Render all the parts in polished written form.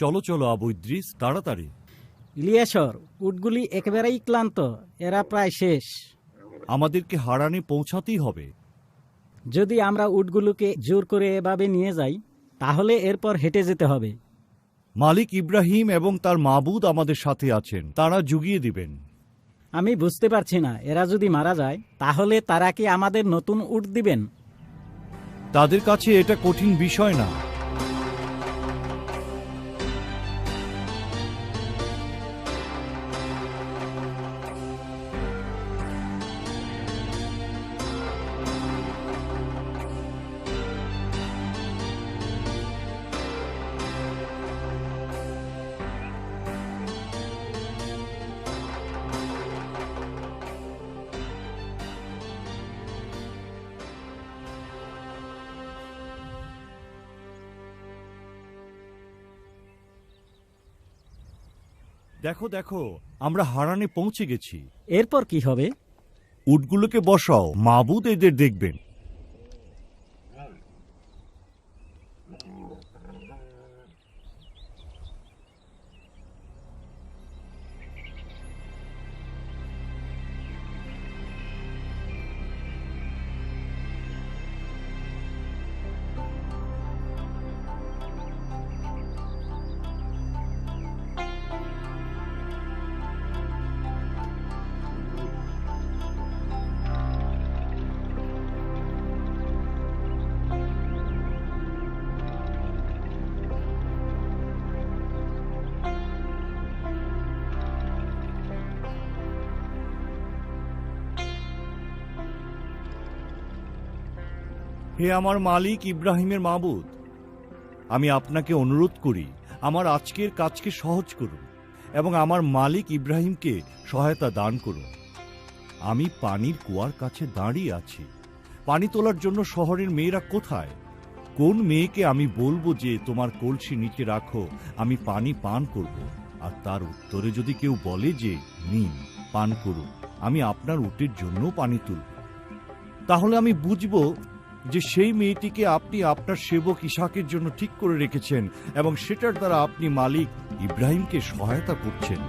চলো চলো আবু ইদ্রিস, তাড়াতাড়ি। ইলিয়াসর, উটগুলি একেবারেই ক্লান্ত, এরা প্রায় শেষ। আমাদেরকে হারানে পৌঁছাতেই হবে। যদি আমরা উটগুলোকে জোর করে এভাবে নিয়ে যাই তাহলে এরপর হেঁটে যেতে হবে। মালিক ইব্রাহিম এবং তার মাবুদ আমাদের সাথে আছেন, তারা জুগিয়ে দিবেন। আমি বুঝতে পারছি না, এরা যদি মারা যায় তাহলে তারা কি আমাদের নতুন উট দিবেন? তাদের কাছে এটা কঠিন বিষয় না। দেখো দেখো, আমরা হারানে পৌঁছে গেছি। এরপর কি হবে? উটগুলোকে বসাও, মাবুদ এদের দেখবেন। হে আমার মালিক ইব্রাহিমের মাবুদ, আমি আপনাকে অনুরোধ করি আমার আজকের কাজকে সহজ করুন এবং আমার মালিক ইব্রাহিমকে সহায়তা দান করুন। আমি পানির কুয়ার কাছে দাঁড়িয়ে আছি। পানি তোলার জন্য শহরের মেয়েরা কোথায়? কোন মেয়েকে আমি বলবো যে তোমার কলসি নিচে রাখো, আমি পানি পান করব? আর তার উত্তরে যদি কেউ বলে যে নিন পান করুন, আমি আপনার উটের জন্য পানি তুলব, তাহলে আমি বুঝবো যে সেই মেয়েটিকে আপনি আপনার সেবক ইসাকের জন্য ঠিক করে রেখেছেন এবং সেটার দ্বারা আপনি মালিক ইব্রাহিমকে সহায়তা করছেন।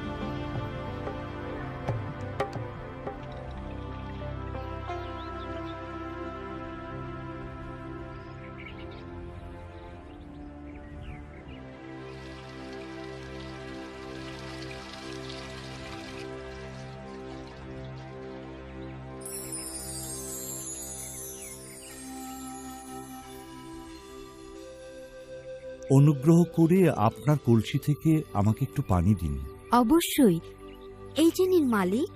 অনুগ্রহ করে আপনার কলসি থেকে আমাকে একটু পানি দিন। অবশ্যই, এই যে নিন মালিক।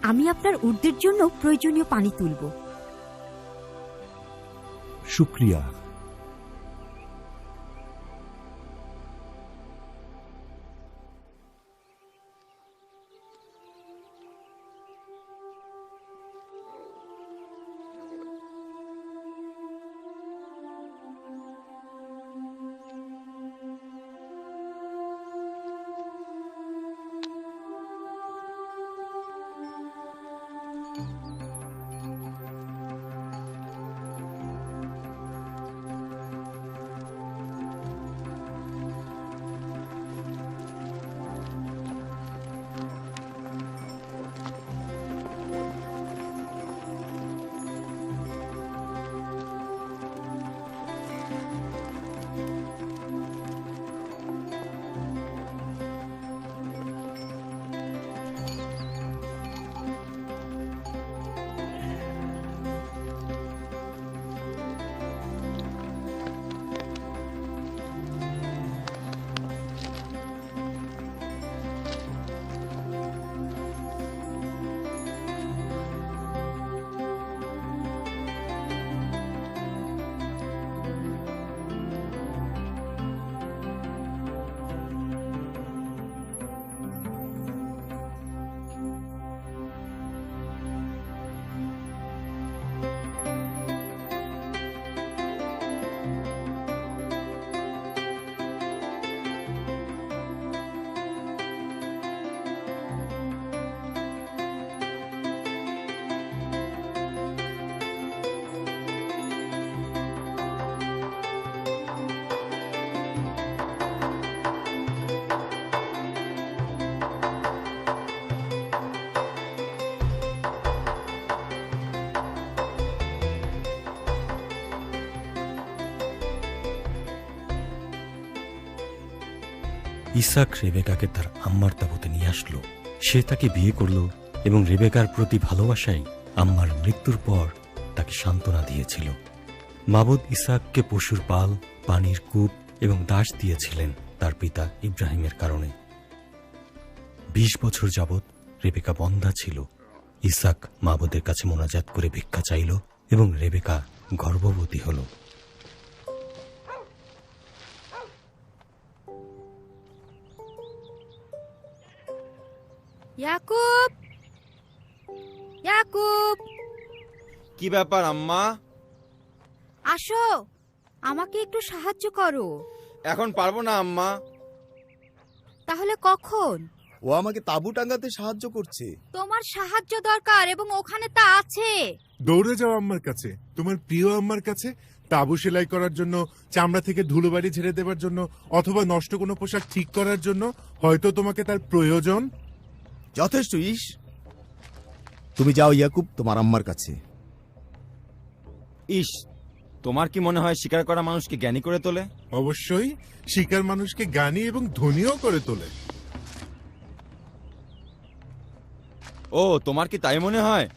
আমি আপনার উটদের জন্য প্রয়োজনীয় পানি তুলব। শুকরিয়া। ইসাক রেবেকাকে তার আম্মার তাঁবুতে নিয়ে আসলো। সে তাকে বিয়ে করল এবং রেবেকার প্রতি ভালোবাসায় আম্মার মৃত্যুর পর তাকে সান্ত্বনা দিয়েছিল। মাবুদ ইসাককে পশুর পাল, পানির কূপ এবং দাস দিয়েছিলেন তার পিতা ইব্রাহিমের কারণে। 20 বছর যাবৎ রেবেকা বন্ধা ছিল। ইসাক মাবুদের কাছে মোনাজাত করে ভিক্ষা চাইল এবং রেবেকা গর্ভবতী হল। ইয়াকুব, ইয়াকুব, কি ব্যাপার আম্মা? আসো, আমাকে একটু সাহায্য করো। এখন পারবো না আম্মা। তাহলে কখন? ও আমাকে তাঁবু টাঙ্গাতে সাহায্য করছে। তোমার সাহায্য দরকার এবং ওখানে তা আছে। দৌড়ে যাও আম্মার কাছে, তোমার প্রিয় আম্মার কাছে, তাঁবু সেলাই করার জন্য, চামড়া থেকে ধুলোবাড়ি ঝেড়ে দেওয়ার জন্য, অথবা নষ্ট কোনো পোশাক ঠিক করার জন্য। হয়তো তোমাকে তার প্রয়োজন। যথেষ্ট ইস, তুমি যাও ইয়াকুব তোমার আম্মার কাছে। ইস, তোমার কি মনে হয় শিকার করা মানুষকে জ্ঞানী করে তোলে? অবশ্যই, শিকার মানুষকে জ্ঞানী এবং ধনীও করে তোলে। ও, তোমার কি তাই মনে হয়?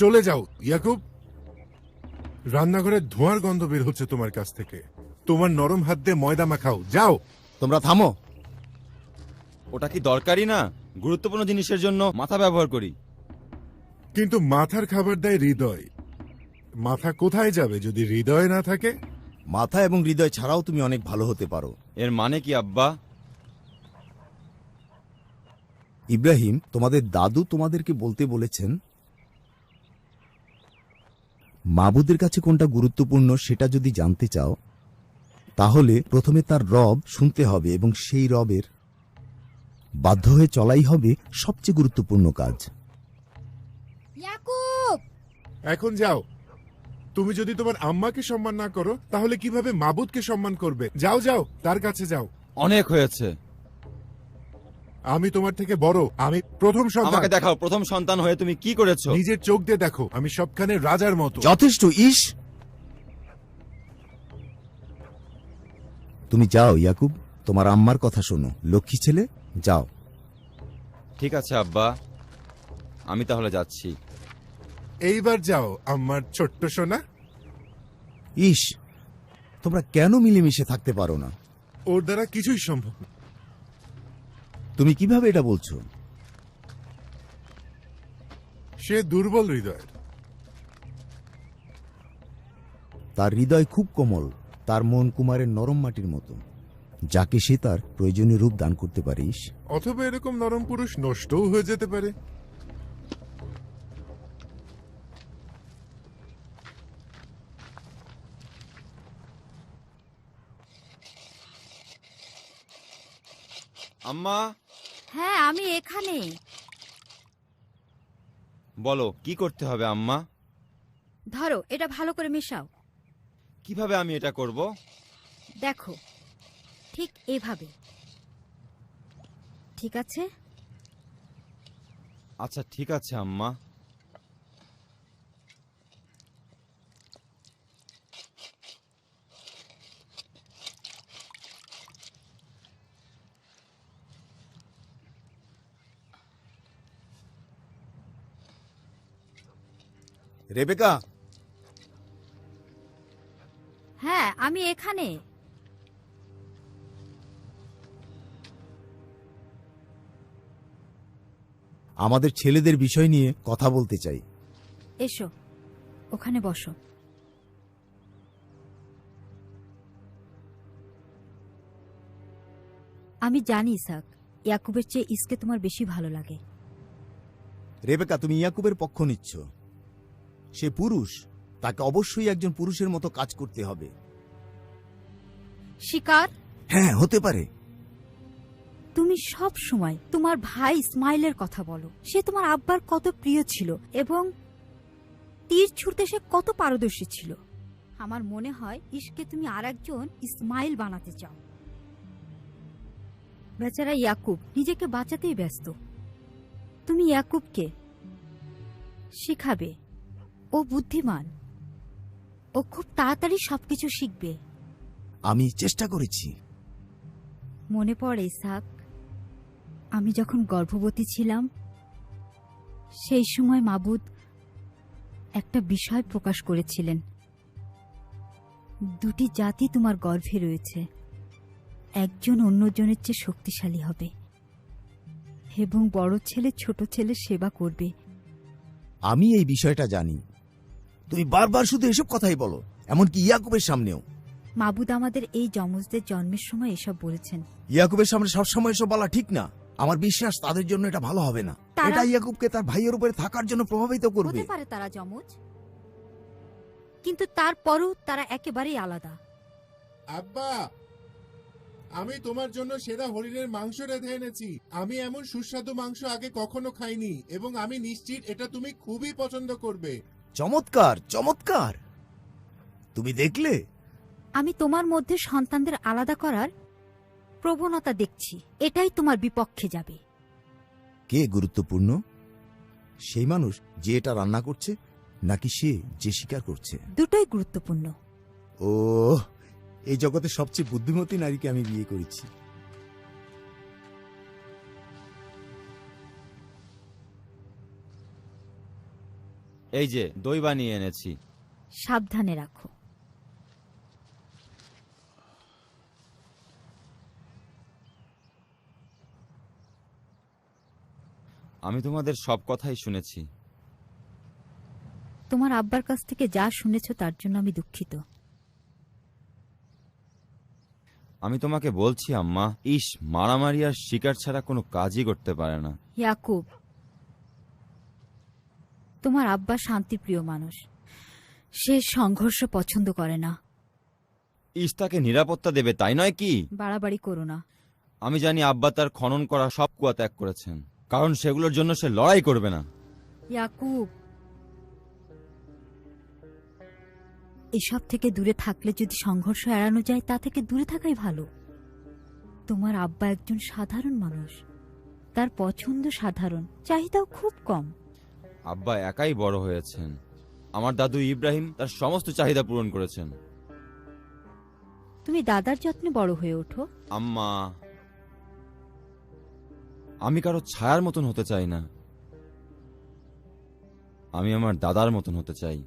চলে যাও ইয়াকুব। রান্নাঘরের ধোঁয়ার গন্ধ বের হচ্ছে তোমার কাছ থেকে। তোমার নরম হাত দিয়ে ময়দা মাখাও, যাও। তোমরা থামো। ওটা কি দরকারি না? গুরুত্বপূর্ণ জিনিসের জন্য মাথা ব্যবহার করি। কিন্তু মাথার খাবার দেয় হৃদয়। মাথা কোথায় যাবে যদি হৃদয় না থাকে? মাথা এবং হৃদয় ছাড়াও তুমি অনেক ভালো হতে পারো। এর মানে কি আব্বা? ইব্রাহিম, তোমাদের দাদু তোমাদেরকে বলতে বলেছেন মাবুদের কাছে কোনটা গুরুত্বপূর্ণ সেটা যদি জানতে চাও তাহলে প্রথমে তার রব শুনতে হবে এবং সেই রবের বাধ্য হয়ে চলাই হবে সবচেয়ে গুরুত্বপূর্ণ কাজ। ইয়াকুব, এখন যাও। তুমি যদি তোমার আম্মাকে সম্মান না করো তাহলে কিভাবে মাবুদকে সম্মান করবে? যাও যাও, তার কাছে যাও। অনেক হয়েছে। আমি তোমার থেকে বড়, আমি প্রথম সন্তান। আমাকে দেখাও, প্রথম সন্তান হয়ে তুমি কি করেছো? নিজের চোখ দিয়ে দেখো, আমি সবখানে রাজার মতো। যথেষ্ট ইস, তুমি যাও ইয়াকুব, তোমার আম্মার কথা শোনো। লক্ষ্মী ছেলে, যাও। ঠিক আছে আব্বা, আমি তাহলে যাচ্ছি। এইবার যাও আমার ছোট্ট সোনা। ইস, তোমরা কেন মিলেমিশে থাকতে পারো না? ওর দ্বারা কিছুই সম্ভব না। তুমি কিভাবে এটা বলছো? সে দুর্বল হৃদয়ের। তার হৃদয় খুব কোমল, তার মন কুমারের নরম মাটির মতো, যাকে সে তার প্রয়োজনীয় রূপ দান করতে পারিস। অথবা এরকম নরম পুরুষ নষ্টও হয়ে যেতে পারে। আম্মা, হ্যাঁ আমি এখানে। বলো কি করতে হবে আম্মা? ধরো, এটা ভালো করে মেশাও। কিভাবে আমি এটা করব? দেখো, ঠিক এভাবে। ঠিক আছে? আচ্ছা ঠিক আছে আম্মা। রেবেকা, হ্যাঁ আমি এখানে। আমাদের ছেলেদের বিষয় নিয়ে কথা বলতে চাই। এসো, ওখানে বসো। আমি জানি ইসাক, ইয়াকুবের চেয়ে ইসকে তোমার বেশি ভালো লাগে। রেবেকা, তুমি ইয়াকুবের পক্ষ নিচ্ছ। সে পুরুষ, তাকে অবশ্যই একজন পুরুষের মতো কাজ করতে হবে। শিকার, হ্যাঁ, হতে পারে। তুমি সব সময় তোমার ভাই ইসমাইলের কথা বলো। সে তোমার আব্বার কত প্রিয় ছিল এবং তীর ছুঁড়তে সে কত পারদর্শী ছিল। আমার মনে হয় ইসকে তুমি আরেকজন ইসমাইল বানাতে চাও। বেচারা ইয়াকুব নিজেকে বাঁচাতেই ব্যস্ত। তুমি ইয়াকুবকে শিখাবে, ও বুদ্ধিমান, ও খুব তাড়াতাড়ি সবকিছু শিখবে। আমি চেষ্টা করেছি। মনে পড়ে ইসাক, আমি যখন গর্ভবতী ছিলাম সেই সময় মাবুদ একটা বিষয় প্রকাশ করেছিলেন। দুটি জাতি তোমার গর্ভে রয়েছে, একজন অন্যজনের চেয়ে শক্তিশালী হবে এবং বড় ছেলে ছোট ছেলে সেবা করবে। আমি এই বিষয়টা জানি। তুমি বারবার শুধু এসব কথাই বলো, এমনকি ইয়াকুবের সামনেও। মাবুদ আমাদের এই যমজদের জন্মের সময় এসব বলেছেন। ইয়াকুবের সামনে সবসময় এসব বলা ঠিক না। আমার বিশ্বাস তাদের জন্য এটা ভালো হবে না। তারা- এটা ইয়াকুবকে তার ভাইয়ের উপরে থাকার জন্য প্রভাবিত করবে। হতে পারে তারা যমজ, কিন্তু তারপরও তারা একেবারেই আলাদা। আব্বা, আমি তোমার জন্য সেরা হরিণের মাংস রেঁধে এনেছি। আমি এমন সুস্বাদু মাংস আগে কখনো খাইনি এবং আমি নিশ্চিত এটা তুমি খুবই পছন্দ করবে। চমৎকার, চমৎকার। তুমি দেখলে? আমি তোমার মধ্যে সন্তানদের আলাদা করার প্রবণতা দেখছি। এটাই তোমার বিপক্ষে যাবে। কে গুরুত্বপূর্ণ? সেই মানুষ যে এটা রান্না করছে, নাকি সে যে স্বীকার করছে? দুটোই গুরুত্বপূর্ণ। ও, এই জগতে সবচেয়ে বুদ্ধিমতী নারীকে আমি বিয়ে করেছি। এই যে দই বানিয়ে এনেছি। সাবধানে রাখো। আমি তোমাদের সব কথাই শুনেছি। তোমার আব্বার কাছ থেকে যা শুনেছ তার জন্য আমি দুঃখিত। আমি তোমাকে বলছি আম্মা, ইস মারামারি আর শিকার ছাড়া কোনো কাজই করতে পারে না। ইয়াকুব, তোমার আব্বা শান্তিপ্রিয় মানুষ। সে সংঘর্ষ পছন্দ করে না। ইস তাকে নিরাপত্তা দেবে, তাই নয় কি? বাড়াবাড়ি করো না। আমি জানি আব্বা তার খনন করা সব কুয়া ত্যাগ করেছেন, কারণ সেগুলোর জন্য সে লড়াই করবে না। ইয়াকুব, এসব থেকে দূরে থাকলে যদি সংঘর্ষ এড়ানো যায়, তা থেকে দূরে থাকাই ভালো। তোমার আব্বা একজন সাধারণ মানুষ। তার পছন্দ সাধারণ, চাহিদাও খুব কম। আব্বা একাই বড় হয়েছেন। আমার দাদু ইব্রাহিম তার সমস্ত চাহিদা পূরণ করেছেন। তুমি দাদার যত্নে বড় হয়ে ওঠো। আম্মা, আমি কারো ছায়ার মতন হতে চাই না। আমি আমার দাদার মতন হতে চাই।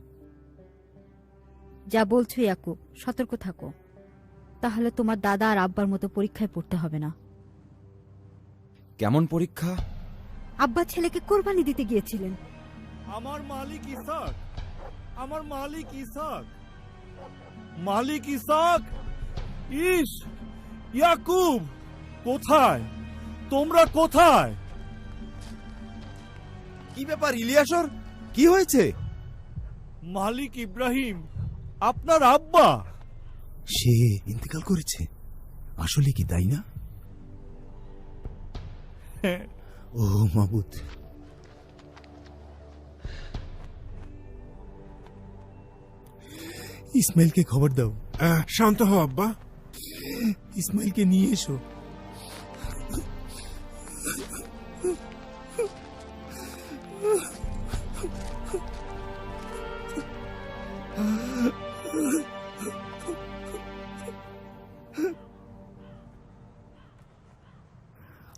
যা বলছো ইয়াকুব, সতর্ক থাকো, তাহলে তোমার দাদা আর আব্বার মতো পরীক্ষায় পড়তে হবে না। কেমন পরীক্ষা? আব্বা ছেলেকে কোরবানি দিতে গিয়েছিলেন। আমার মালিক ইসাক, আমার মালিক ইসাক, মালিক ইসাক। ইস, ইয়াকুব কোথায়? তোমরা কোথায়? কি ব্যাপার ইলিয়াসর? কি হয়েছে? মালিক ইব্রাহিম, আপনার আব্বা। সে ইন্তেকাল করেছে? আসলে কি, তাই না? হ্যাঁ। ও মাবুদ, ইসমাইলকে খবর দাও। শান্ত হও আব্বা। ইসমাইলকে নিয়ে এসো।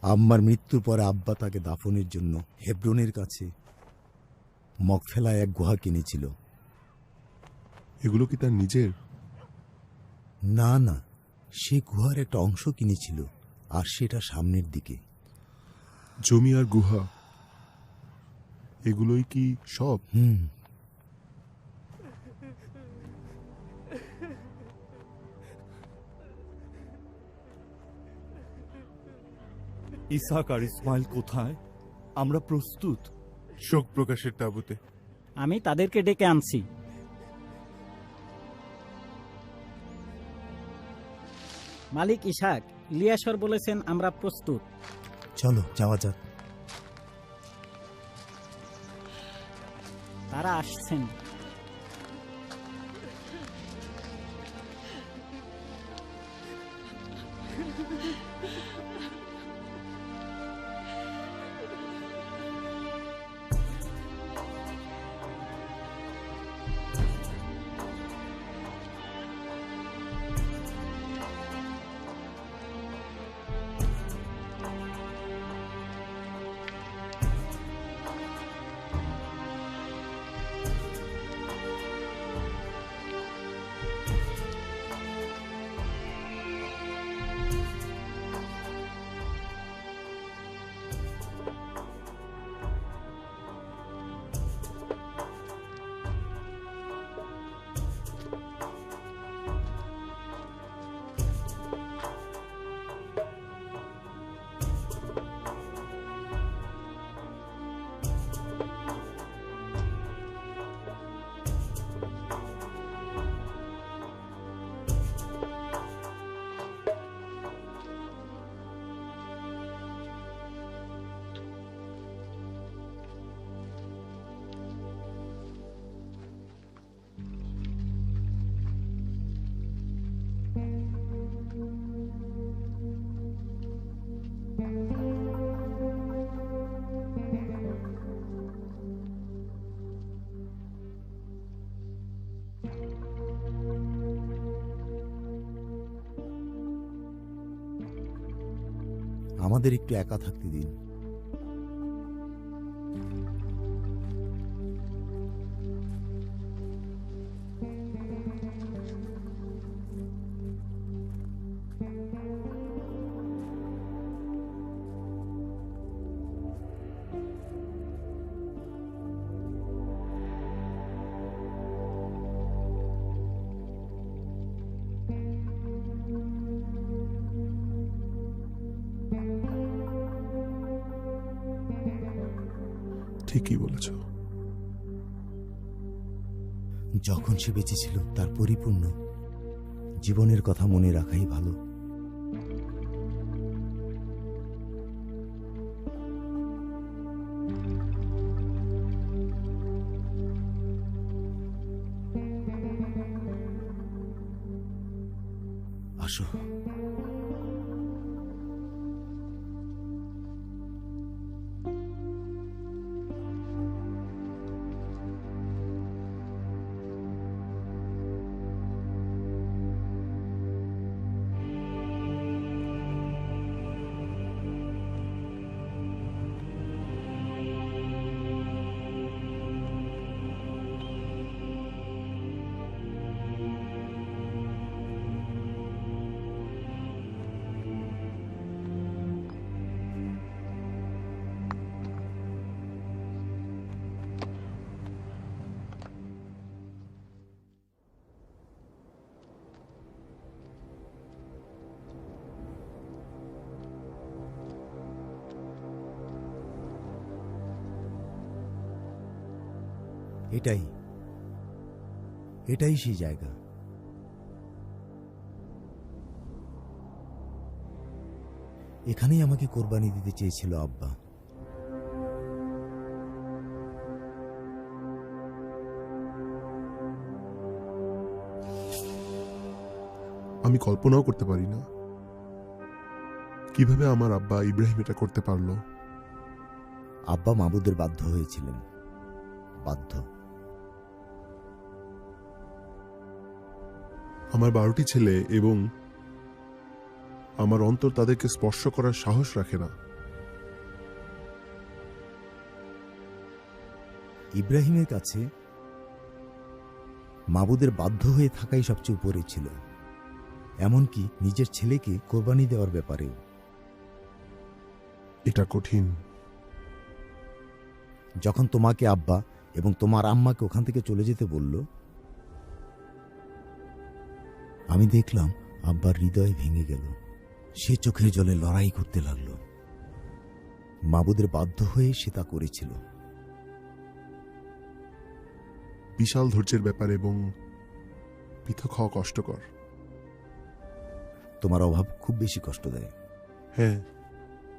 আম্মার মৃত্যুর পরে আব্বা তাকে দাফনের জন্য হেব্রনের কাছে মকফেলায় এক গুহা কিনেছিল। এগুলো কি তার নিজের? না না, সে গুহার একটা অংশ কিনেছিল, আর সেটা সামনের দিকে। জমি আর গুহা এগুলোই কি সব? ইসাক আর ইসমাইল কোথায়? আমরা প্রস্তুত। শোক প্রকাশের তাঁবুতে। আমি তাদেরকে ডেকে আনছি। মালিক ইসাক, ইলিয়াসর বলেছেন আমরা প্রস্তুত। চলো যাওয়া যাক। তারা আসছেন। আমাদের একটু একা থাকতে দিন। ঠিকই বলেছ। যখন সে বেঁচে ছিল তার পরিপূর্ণ জীবনের কথা মনে রাখাই ভালো। আসো। এটাই এটাই সেই জায়গা। এখানেই আমাকে কোরবানি দিতে চেয়েছিল আব্বা। আমি কল্পনাও করতে পারি না কিভাবে আমার আব্বা ইব্রাহিম এটা করতে পারলো। আব্বা মাবুদের বাধ্য হয়েছিলেন, বাধ্য। আমার 12টি ছেলে এবং আমার অন্তর তাদেরকে স্পর্শ করার সাহস রাখে না। ইব্রাহিমের কাছে মাবুদের বাধ্য হয়ে থাকাই সবচেয়ে উপরে ছিল, এমনকি নিজের ছেলেকে কোরবানি দেওয়ার ব্যাপারেও। এটা কঠিন। যখন তোমাকে আব্বা এবং তোমার আম্মাকে ওখান থেকে চলে যেতে বলল, আমি দেখলাম আব্বার হৃদয় ভেঙে গেল। সে চোখের জলে লড়াই করতে লাগলো। মাবুদের বাধ্য হয়ে সে তা করেছিল। বিশাল ধৈর্যের ব্যাপার এবং পৃথক হওয়া কষ্টকর। তোমার অভাব খুব বেশি কষ্ট দেয়। হ্যাঁ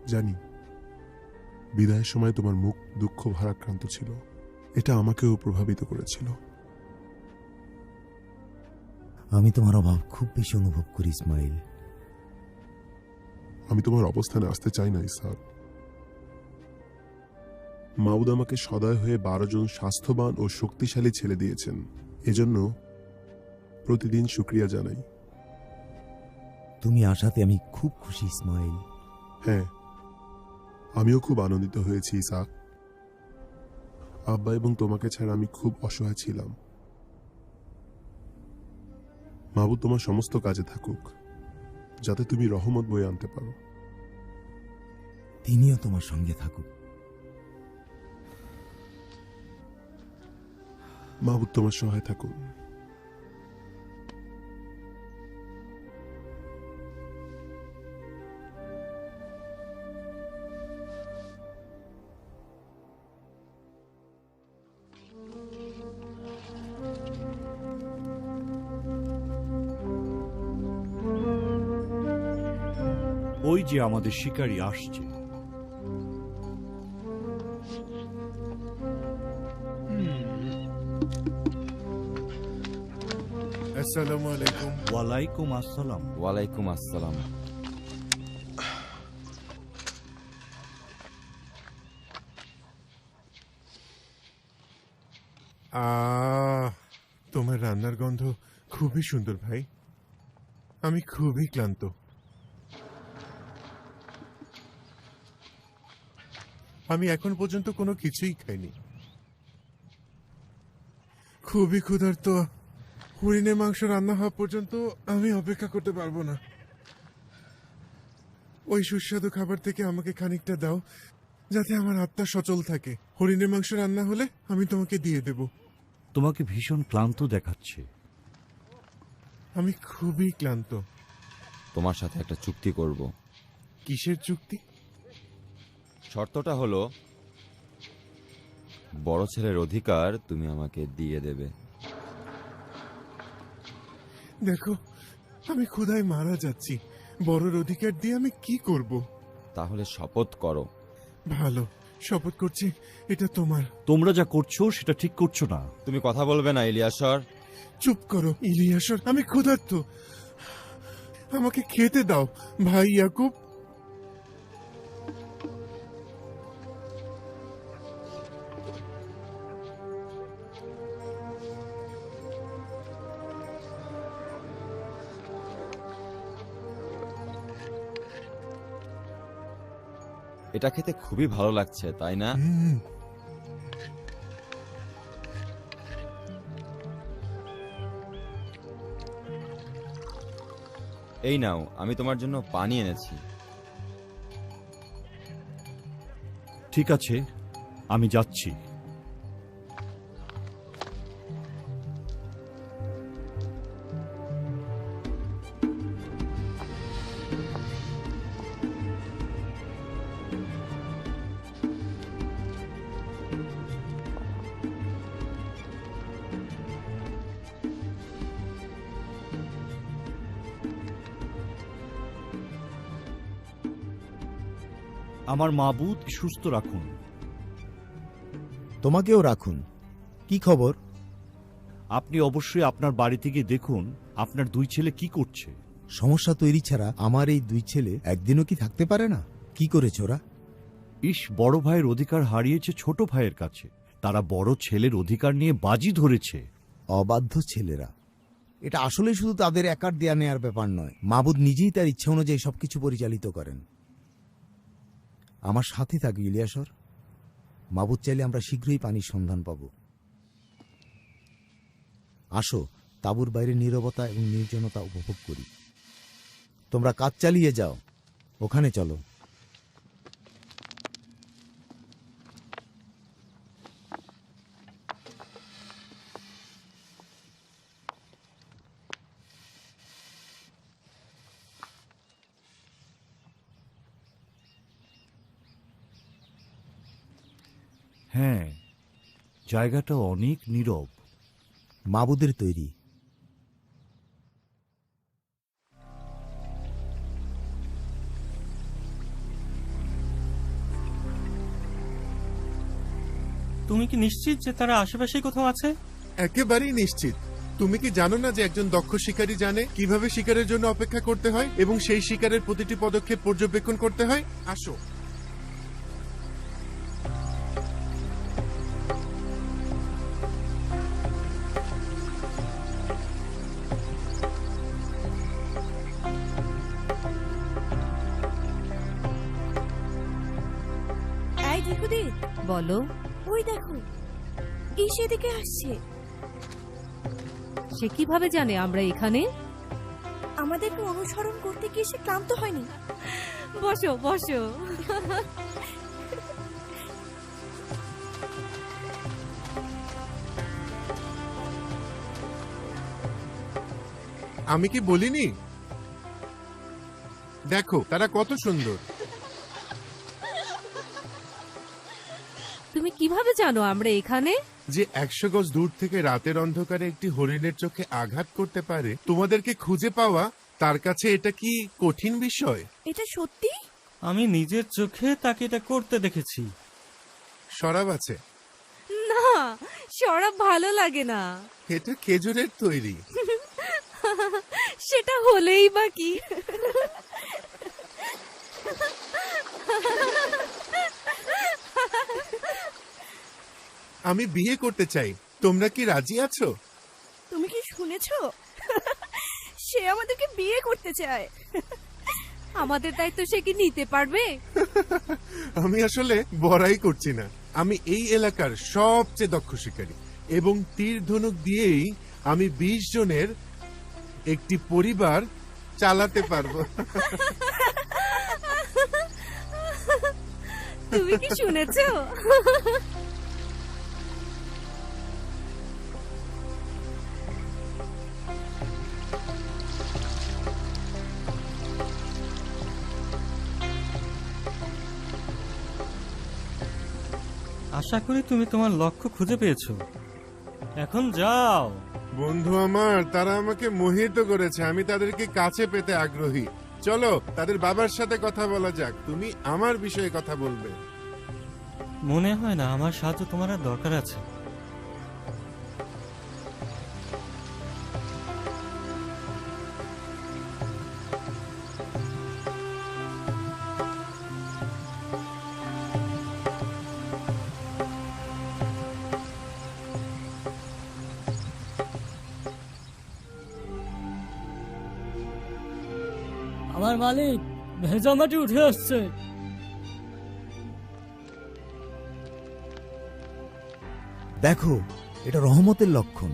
জানি। বিদায়ের সময় তোমার মুখ দুঃখ ভারাক্রান্ত ছিল। এটা আমাকেও প্রভাবিত করেছিল। আমি তোমার অভাব খুব বেশি অনুভব করি ইসমাইল। আমি তোমার অবস্থানে আসতে চাই না ইসহাক। মাউদ আমাকে সদয় হয়ে 12 জন স্বাস্থ্যবান ও শক্তিশালী ছেলে দিয়েছেন। এজন্য প্রতিদিন শুকরিয়া জানাই। তুমি আসাতে আমি খুব খুশি ইসমাইল। হ্যাঁ, আমিও খুব আনন্দিত হয়েছি ইসহাক। আব্বা এবং তোমাকে ছাড়া আমি খুব অসহায় ছিলাম। মাবুদ তোমার সমস্ত কাজে থাকুক, যাতে তুমি রহমত বয়ে আনতে পারো। তিনিও তোমার সঙ্গে থাকুক। মাবুদ তোমার সহায় থাকুন। ওই যে আমাদের শিকারী আসছে। আসসালামু আলাইকুম। ওয়ালাইকুম আসসালাম। ওয়ালাইকুম আসসালাম। তোমার রান্নার গন্ধ খুবই সুন্দর ভাই। আমি খুবই ক্লান্ত। আমি এখন পর্যন্ত কোনো কিছুই খাইনি, খুবই ক্ষুধার্ত। হরিণের মাংস রান্না হওয়া পর্যন্ত আমি অপেক্ষা করতে পারবো না। ওই সুস্বাদু খাবার থেকে আমাকে খানিকটা দাও, যাতে আমার আত্মা সচল থাকে। হরিণের মাংস রান্না হলে আমি তোমাকে দিয়ে দেব। তোমাকে ভীষণ ক্লান্ত দেখাচ্ছে। আমি খুবই ক্লান্ত। তোমার সাথে একটা চুক্তি করব। কিসের চুক্তি? শর্তটা হলো, বড় ছেলের অধিকার তুমি আমাকে দিয়ে দেবে। দেখো, আমি ক্ষুধায় মারা যাচ্ছি। বড়র অধিকার দিয়ে আমি কি করব? তাহলে শপথ করো। ভালো, শপথ করছি এটা তোমার। তোমরা যা করছো সেটা ঠিক করছো না। তুমি কথা বলবে না ইলিয়াসর? চুপ করো ইলিয়াসর, আমি ক্ষুধার্ত। আমাকে খেতে দাও ভাই ইয়াকুব। এটা খেতে খুবই ভালো লাগছে, তাই না? এই নাও, আমি তোমার জন্য পানি এনেছি। ঠিক আছে, আমি যাচ্ছি। আমার মাবুদ সুস্থ রাখুন। তোমাকেও রাখুন। কি খবর? আপনি অবশ্যই আপনার বাড়ি থেকে দেখুন আপনার দুই ছেলে কি করছে। সমস্যা তৈরি ছাড়া আমার এই দুই ছেলে একদিনও কি থাকতে পারে না? কি করেছে ওরা? বড় ভাইয়ের অধিকার হারিয়েছে ছোট ভাইয়ের কাছে। তারা বড় ছেলের অধিকার নিয়ে বাজি ধরেছে। অবাধ্য ছেলেরা। এটা আসলে শুধু তাদের একার দেয়া নেয়ার ব্যাপার নয়। মাবুদ নিজেই তার ইচ্ছা অনুযায়ী সবকিছু পরিচালিত করেন। আমার সাথে থাকি ইলিয়াসর। মাবুদ চাইলে আমরা শীঘ্রই পানির সন্ধান পাব। আসো, তাঁবুর বাইরে নীরবতা এবং নির্জনতা উপভোগ করি। তোমরা কাজ চালিয়ে যাও, ওখানে চলো। হ্যাঁ, জায়গাটা অনেক নীরব। মাবুদের তৈরি। তুমি কি নিশ্চিত যে তারা আশেপাশে কোথাও আছে? একেবারেই নিশ্চিত। তুমি কি জানো না যে একজন দক্ষ শিকারী জানে কিভাবে শিকারের জন্য অপেক্ষা করতে হয় এবং সেই শিকারের প্রতিটি পদক্ষেপ পর্যবেক্ষণ করতে হয়? আসো। এই দেখুদি, বলো। ওই দেখো, কি সেদিকে আসছে। সে কিভাবে জানে আমরা এখানে? আমাদেরকে অনুসরণ করতে গিয়ে সে ক্লান্ত হয়নি। বসো বসো। আমি কি বলিনি? দেখো তারা কত সুন্দর। তুমি কিভাবে জানো আমরা এখানে? যে 100 গজ দূর থেকে রাতের অন্ধকারে একটি হরিণের চোখে আঘাত করতে পারে, তোমাদেরকে খুঁজে পাওয়া তার কাছে এটা কি কঠিন বিষয়? এটা সত্যি? আমি নিজের চোখে তাকে এটা করতে দেখেছি। শরাব আছে? না, শরাব ভালো লাগে না। এটা খেজুরের তৈরি। সেটা হলেই বা কি? আমি বিয়ে করতে চাই, তোমরা কি রাজি আছো? তুমি কি শুনেছো? সে আমাদেরকে বিয়ে করতে চায়। আমাদের দায়িত্ব সে কি নিতে পারবে? আমি আসলে বড়াই করছি না। আমি এই এলাকার সবচেয়ে দক্ষ শিকারী এবং তীর ধনুক দিয়েই আমি 20 জনের একটি পরিবার চালাতে পারবো। তুমি কি শুনেছো? আশা করি তুমি তোমার লক্ষ্য খুঁজে পেয়েছো। এখন যাও। বন্ধু আমার, তারা আমাকে মোহিত করেছে। আমি তাদেরকে কাছে পেতে আগ্রহী। চলো তাদের বাবার সাথে কথা বলা যাক। তুমি আমার বিষয়ে কথা বলবে। মনে হয় না আমার সাহায্য তোমার আর দরকার আছে। আমার মালিক ভেজা মাটি উঠে আসছে। দেখো, এটা রহমতের লক্ষণ।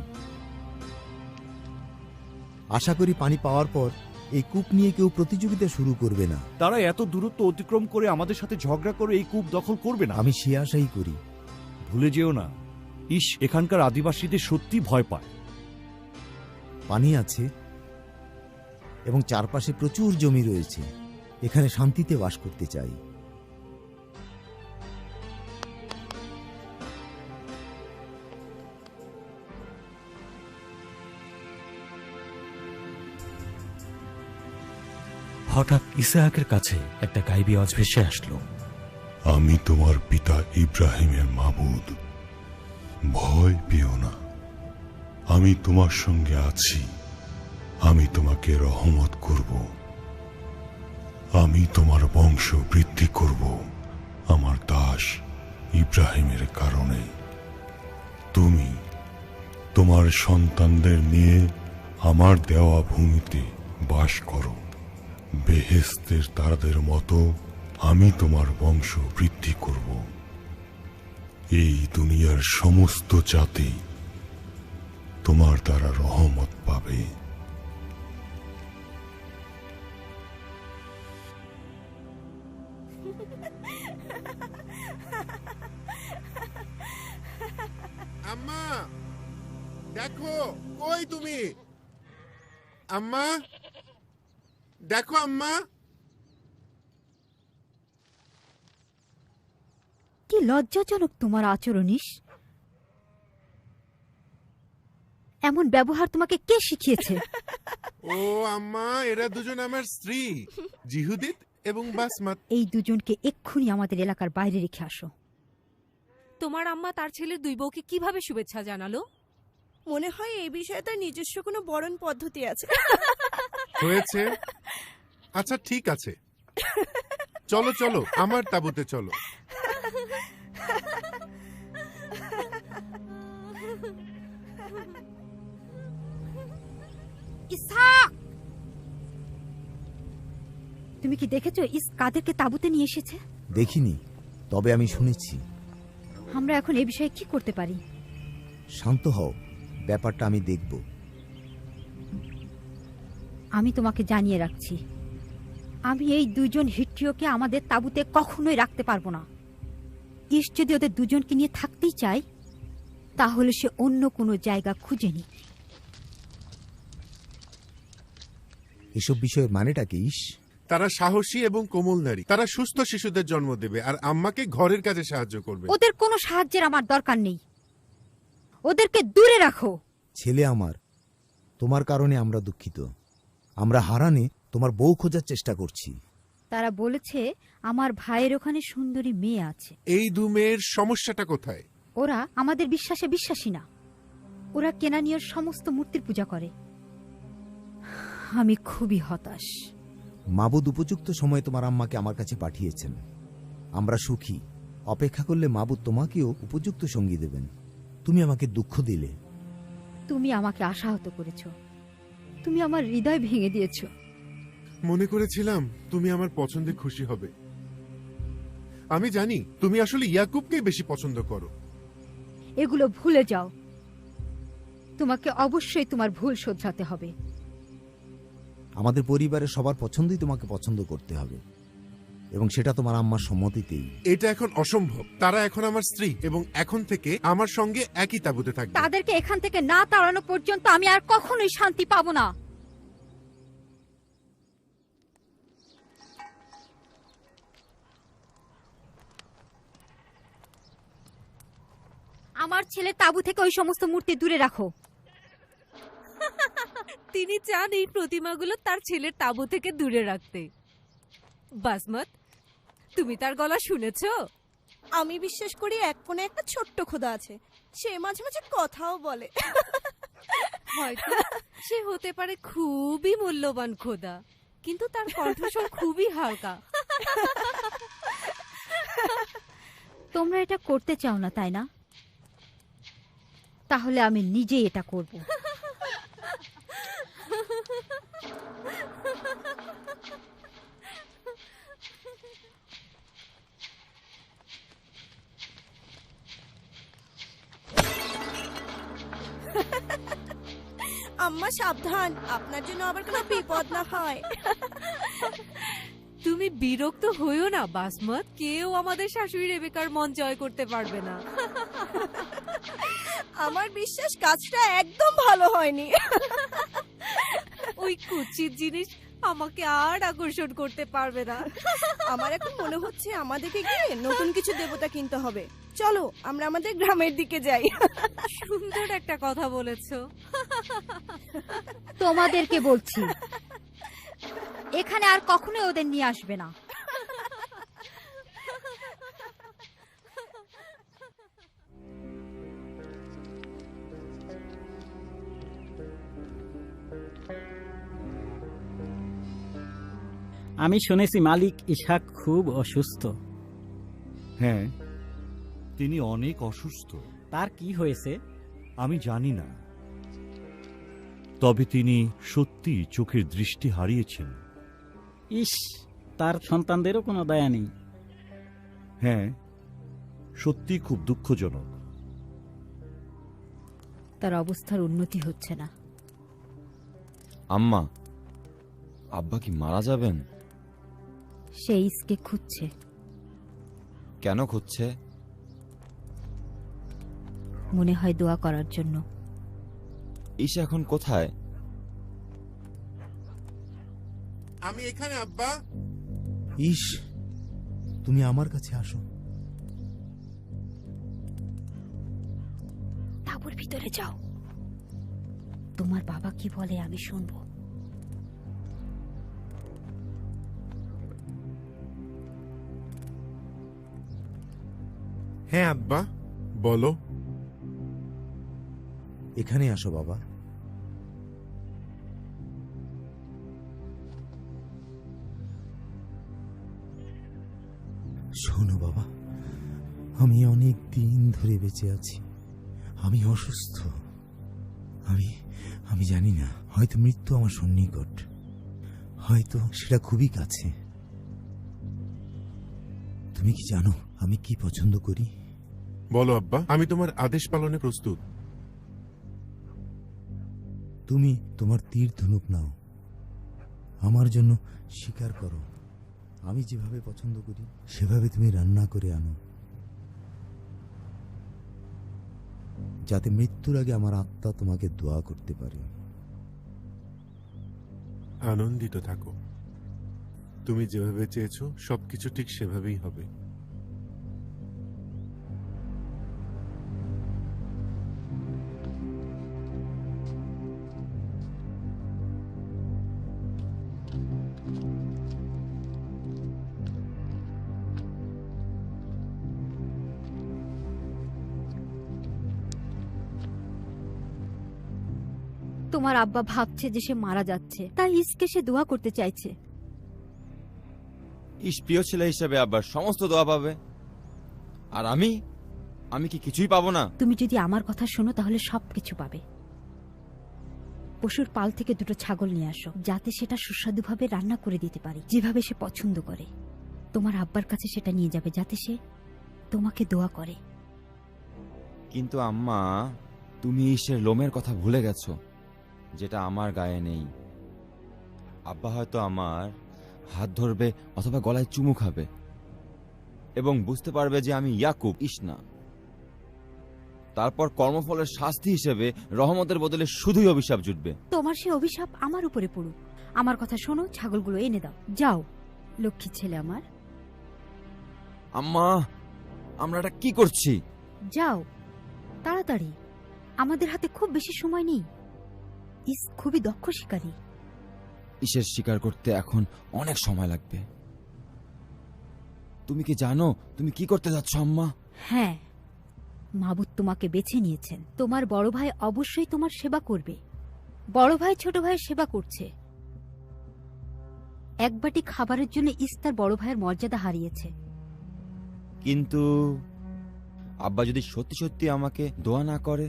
আশা করি পানি পাওয়ার পর এই কূপ নিয়ে কেউ প্রতিযোগিতা শুরু করবে না। তারা এত দূরত্ব অতিক্রম করে আমাদের সাথে ঝগড়া করে এই কূপ দখল করবে না। আমি সে আশাই করি। ভুলে যেও না, এখানকার আদিবাসীদের সত্যি ভয় পায়। পানি আছে এবং চারপাশে প্রচুর জমি রয়েছে। এখানে শান্তিতে বাস করতে চাই। হঠাৎ ইসহাকের কাছে একটা গাইবি আওয়াজ ভেসে আসলো। আমি তোমার পিতা ইব্রাহিমের মাবুদ, ভয় পেও না, আমি তোমার সঙ্গে আছি। আমি তোমাকে রহমত করব, আমি তোমার বংশ বৃদ্ধি করব আমার দাস ইব্রাহিমের কারণে। তুমি তোমার সন্তানদের নিয়ে আমার দেওয়া ভূমিতে বাস করো। বেহেশতের তারাদের মতো আমি তোমার বংশ বৃদ্ধি করব। এই দুনিয়ার সমস্ত জাতি তোমার দ্বারা রহমত পাবে। আম্মা দেখো, কই তুমি? আম্মা দেখো, আম্মা। কি লজ্জাজনক তোমার আচরণ। এমন ব্যবহার তোমাকে কে শিখিয়েছে? ও আম্মা, এরা দুজন আমার স্ত্রী, জিহুদিত এবং বাসমাত। এই দুজনকে এক্ষুনি আমাদের এলাকার বাইরে রেখে আসো। তোমার আম্মা তার ছেলের দুই বউকে কিভাবে শুভেচ্ছা জানালো? মনে হয় এই বিষয়ে তার নিজস্ব কোনো বরণ পদ্ধতি আছে। হয়েছে, আচ্ছা ঠিক আছে, চলো চলো আমার তাঁবুতে চলো। ইসহাক, তুমি কি দেখেছো কাদেরকে তাঁবুতে নিয়ে এসেছে? দেখিনি, তবে আমি শুনেছি। আমরা এখন এই বিষয়ে কি করতে পারি? শান্ত হও, ব্যাপারটা আমি দেখব। আমি তোমাকে জানিয়ে রাখছি, আমি এই দুজন হিট্রিয়কে আমাদের তাঁবুতে কখনোই রাখতে পারবো না। যদি ওদের দুজনকে নিয়ে থাকতেই চায়, তাহলে সে অন্য কোনো জায়গা খুঁজে নি। এসব বিষয়ের মানেটা কি? তারা সাহসী এবং কোমল নারী। তারা সুস্থ শিশুদের জন্ম দেবে আর আম্মাকে ঘরের কাজে সাহায্য করবে। ওদের কোনো সাহায্যের আমার দরকার নেই, ওদেরকে দূরে রাখো। ছেলে আমার, তোমার কারণে আমরা দুঃখিত। আমরা হারানে তোমার বউ খোঁজার চেষ্টা করছি। তারা বলেছে আমার ভাইয়ের ওখানে সুন্দরী মেয়ে আছে। এই দু মেয়ের সমস্যাটা কোথায়? ওরা আমাদের বিশ্বাসে বিশ্বাসী না। ওরা কেনানীয়র সমস্ত মূর্তির পূজা করে। আমি খুবই হতাশ। মাবুদ উপযুক্ত সময়ে তোমার আম্মাকে আমার কাছে পাঠিয়েছেন। আমরা সুখী। অপেক্ষা করলে মাবুদ তোমাকেও উপযুক্ত সঙ্গী দেবেন। তুমি আমাকে দুঃখ দিলে। তুমি আমাকে আশাহত করেছ, তুমি আমার হৃদয় ভেঙে দিয়েছ। মনে করেছিলাম তুমি আমার পছন্দে খুশি হবে। আমি জানি তুমি আসলে ইয়াকুবকেই বেশি পছন্দ করো। এগুলো ভুলে যাও। তোমাকে অবশ্যই তোমার ভুল শোধরাতে হবে। আমাদের পরিবারের সবার পছন্দই তোমাকে পছন্দ করতে হবে, এবং সেটা তোমার আম্মার সম্মতিতেই। এটা এখন অসম্ভব। তারা এখন আমার স্ত্রী এবং এখন থেকে আমার সঙ্গে একই তাঁবুতে থাকবে। তাদেরকে এখান থেকে না তাড়ানো পর্যন্ত আমি আর কখনোই শান্তি পাবো না। আমার ছেলে তাঁবু থেকে ওই সমস্ত মূর্তি দূরে রাখো। তিনি চান এই প্রতিমাগুলো তার ছেলের তাঁবু থেকে দূরে রাখতে। বাসমত, তুমি তার গলা শুনেছো? আমি বিশ্বাস করি এক কোণে একটা ছোট্ট খোদা আছে, সে মাঝে মাঝে কথাও বলে। হয়তো সে হতে পারে খুবই মূল্যবান খোদা, কিন্তু তার কণ্ঠস্বর খুবই হালকা। তোমরা এটা করতে চাও না, তাই না? তাহলে আমি নিজেই এটা করব। আম্মা সাবধান, আপনার জন্য আবার কোনো বিপদ না হয়। তুমি বিরক্ত হইও না বাসমত, কেউ আমাদের শাশুড়ি রেবেকার মন জয় করতে পারবে না। আমার বিশ্বাস কাজটা একদম ভালো হয়নি। ওই কুচিত জিনিস আমাকে আর আকর্ষণ করতে পারবে না। আমার এখন মনে হচ্ছে আমাদেরকে গিয়ে নতুন কিছু দেবতা কিনতে হবে। চলো আমরা আমাদের গ্রামের দিকে যাই। সুন্দর একটা কথা বলেছো। তোমাদেরকে বলছি, এখানে আর কখনোই ওদের নিয়ে আসবে না। আমি শুনেছি মালিক ইসহাক খুব অসুস্থ। হ্যাঁ, তিনি অনেক অসুস্থ। তার কি হয়েছে? আমি জানি না, তবে তিনি সত্যি চোখের দৃষ্টি হারিয়েছেন। ইস, তার সন্তানদেরও কোনো দয়া নেই। হ্যাঁ, সত্যি খুব দুঃখজনক। তার অবস্থার উন্নতি হচ্ছে না। আম্মা, আব্বা কি মারা যাবেন? সে ইসকে খুঁজছে। কেন খুঁজছে? মনে হয় দোয়া করার জন্য। ঈশা এখন কোথায়? আমি এখানে আব্বা। ইস, তুমি আমার কাছে আসো। তাঁবুর ভিতরে যাও। তোমার বাবা কি বলে আমি শুনবো। হ্যাঁ আব্বা, বলো। এখানে আসো বাবা। শোনো বাবা, আমি অনেক দিন ধরে বেঁচে আছি। আমি অসুস্থ। আমি জানি না, হয়তো মৃত্যু আমার সন্নিকট, হয়তো সেটা খুবই কাছে। তুমি কি জানো আমি কি পছন্দ করি? বলো আব্বা, আমি তোমার আদেশ পালনে প্রস্তুত। তুমি তোমার তীর ধনুক নাও, আমার জন্য শিকার করো। আমি যেভাবে পছন্দ করি সেভাবে তুমি রান্না করে আনো, যাতে মৃত্যুর আগে আমার আত্মা তোমাকে দোয়া করতে পারে। আনন্দিত থাকো। তুমি যেভাবে চেয়েছো সবকিছু ঠিক সেভাবেই হবে। তোমার আব্বা ভাবছে যে সে মারা যাচ্ছে, তাই ইসকে সে দোয়া করতে চাইছে। ইস প্রিয় ছেলে হিসেবে আব্বার সমস্ত দোয়া পাবে, আর আমি কি কিছুই পাবো না? তুমি যদি আমার কথা শোনো তাহলে সবকিছু পাবে। পশুর পাল থেকে 2টো ছাগল নিয়ে আসো, যাতে সেটা সুস্বাদুভাবে রান্না করে দিতে পারি, যেভাবে সে পছন্দ করে। তোমার আব্বার কাছে সেটা নিয়ে যাবে, যাতে সে তোমাকে দোয়া করে। কিন্তু আম্মা, তুমি ইসের লোমের কথা ভুলে গেছো, যেটা আমার গায়ে নেই। আব্বা হয়তো আমার হাত ধরবে অথবা গলায় চুমু খাবে এবং বুঝতে পারবে যে আমি ইয়াকুব, ইস না। তারপর কর্মফলের শাস্তি হিসেবে রহমতের বদলে শুধুই অভিশাপ জুটবে। তোমার সে অভিশাপ আমার উপরে পড়ুক। আমার কথা শোনো, ছাগলগুলো এনে দাও, যাও লক্ষ্মী ছেলে আমার। আম্মা, আমরা এটা কি করছি? যাও তাড়াতাড়ি, আমাদের হাতে খুব বেশি সময় নেই। ইস খুবই দক্ষ শিকারী। ইসের শিকার করতে এখন অনেক সময় লাগবে। তুমি কি জানো তুমি কি করতে যাচ্ছ আম্মা? হ্যাঁ, মাবুদ তোমাকে বেছে নিয়েছেন। তোমার বড় ভাই অবশ্যই তোমার সেবা করবে। বড় ভাই ছোট ভাইয়ের সেবা করছে। এক বাটি খাবারের জন্য ইস তার বড় ভাইয়ের মর্যাদা হারিয়েছে। কিন্তু আব্বা যদি সত্যি সত্যি আমাকে দোয়া না করে,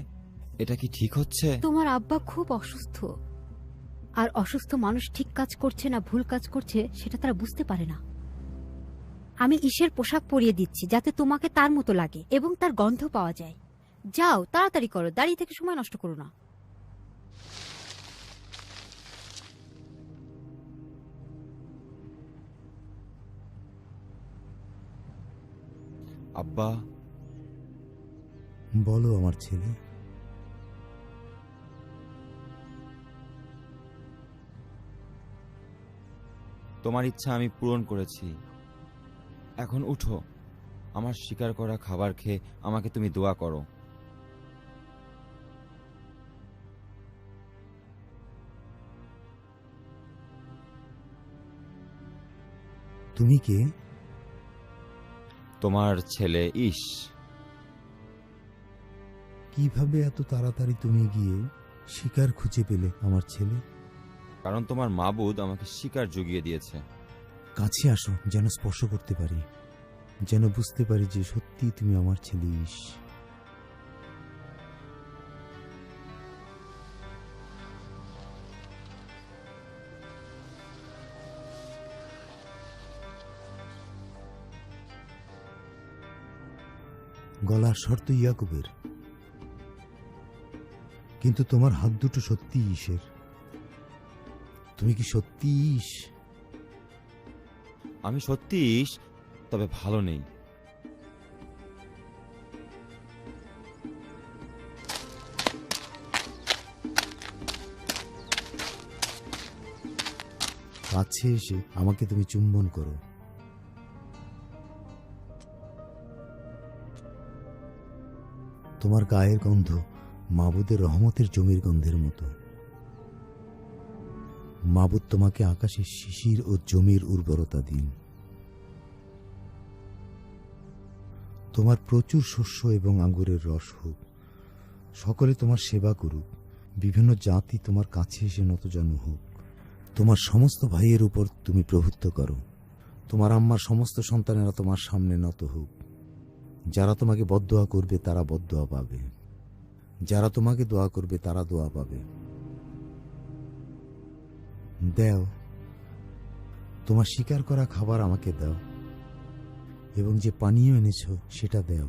এটা কি ঠিক হচ্ছে? তোমার আব্বা খুব অসুস্থ, আর অসুস্থ মানুষ ঠিক কাজ করছে না ভুল কাজ করছে সেটা তারা বুঝতে পারে না। আমি ইসের পোশাক পরিয়ে দিচ্ছি যাতে তোমাকে তার মতো লাগে এবং তার গন্ধ পাওয়া যায়। যাও তাড়াতাড়ি করো, দাঁড়িয়ে থেকে সময় নষ্ট করো না। আব্বা, বলো আমার ছেলে। তোমার ইচ্ছা আমি পূরণ করেছি। এখন উঠো, আমার শিকার করা খাবার খেয়ে আমাকে তুমি দোয়া করো। তুমি কে? তোমার ছেলে ইস। কিভাবে এত তাড়াতাড়ি তুমি গিয়ে শিকার খুঁজে পেলে আমার ছেলে? কারণ তোমার মাবুদ আমাকে শিকার জুগিয়ে দিয়েছে। কাছে আসো, যেন স্পর্শ করতে পারি, যেন বুঝতে পারি যে সত্যি তুমি আমার ছেলে ইস। গলার শর্ত ইয়াকুবের, কিন্তু তোমার হাত দুটো সত্যি ঈশের। তুমি কি সত্যি ঈশ? আমি সত্যি ইস, তবে ভালো নেই। কাছে এসে আমাকে তুমি চুম্বন করো। তোমার গায়ের গন্ধ মাবুদের রহমতের জমির গন্ধের মতো। মাবুদ তোমাকে আকাশের শিশির ও জমির উর্বরতা দিন। তোমার প্রচুর শস্য এবং আঙ্গুরের রস হোক। সকলে তোমার সেবা করুক। বিভিন্ন জাতি তোমার কাছে এসে নতজানু হোক। তোমার সমস্ত ভাইয়ের উপর তুমি প্রভুত্ব করো। তোমার আম্মার সমস্ত সন্তানেরা তোমার সামনে নত হোক। যারা তোমাকে বদদোয়া করবে তারা বদদোয়া পাবে, যারা তোমাকে দোয়া করবে তারা দোয়া পাবে। দাও, তোমার শিকার করা খাবার আমাকে দাও, এবং যে পানীয় এনেছো সেটা দাও।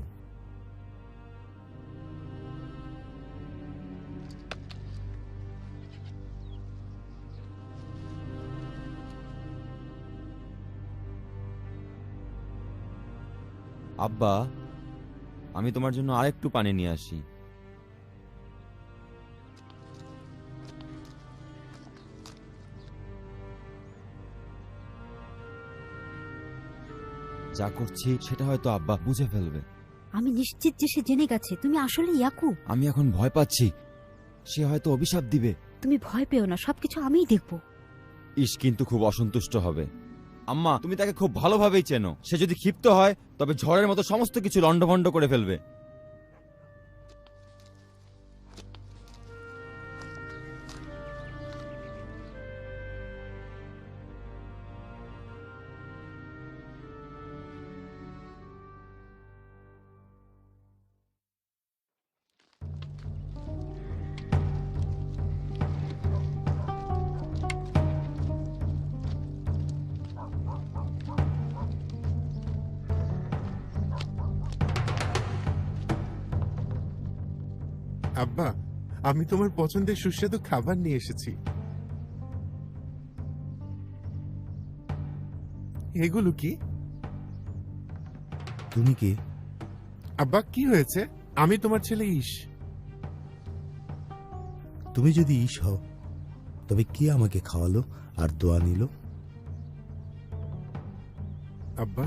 আব্বা, আমি তোমার জন্য আরেকটু পানি নিয়ে আসি। যা করছি সেটা হয়তো আব্বা বুঝে ফেলবে। আমি নিশ্চিত যে সে জেনে গেছে তুমি আসলে ইয়াকুব। আমি এখন ভয় পাচ্ছি, সে হয়তো অভিশাপ দিবে। তুমি ভয় পেও না, সবকিছু আমিই দেখব। ইস কিন্তু খুব অসন্তুষ্ট হবে। আম্মা, তুমি তাকে খুব ভালোভাবেই চেনো। সে যদি ক্ষিপ্ত হয় তবে ঝড়ের মতো সমস্ত কিছু লণ্ডভণ্ড করে ফেলবে। আব্বা, আমি তোমার পছন্দের সুস্বাদু খাবার নিয়ে এসেছি। এগুলো কি? তুমি কে? আব্বা, কি হয়েছে? আমি তোমার ছেলে ঈশ। তুমি যদি ঈশ হও তবে কে আমাকে খাওয়ালো আর দোয়া নিল? আব্বা,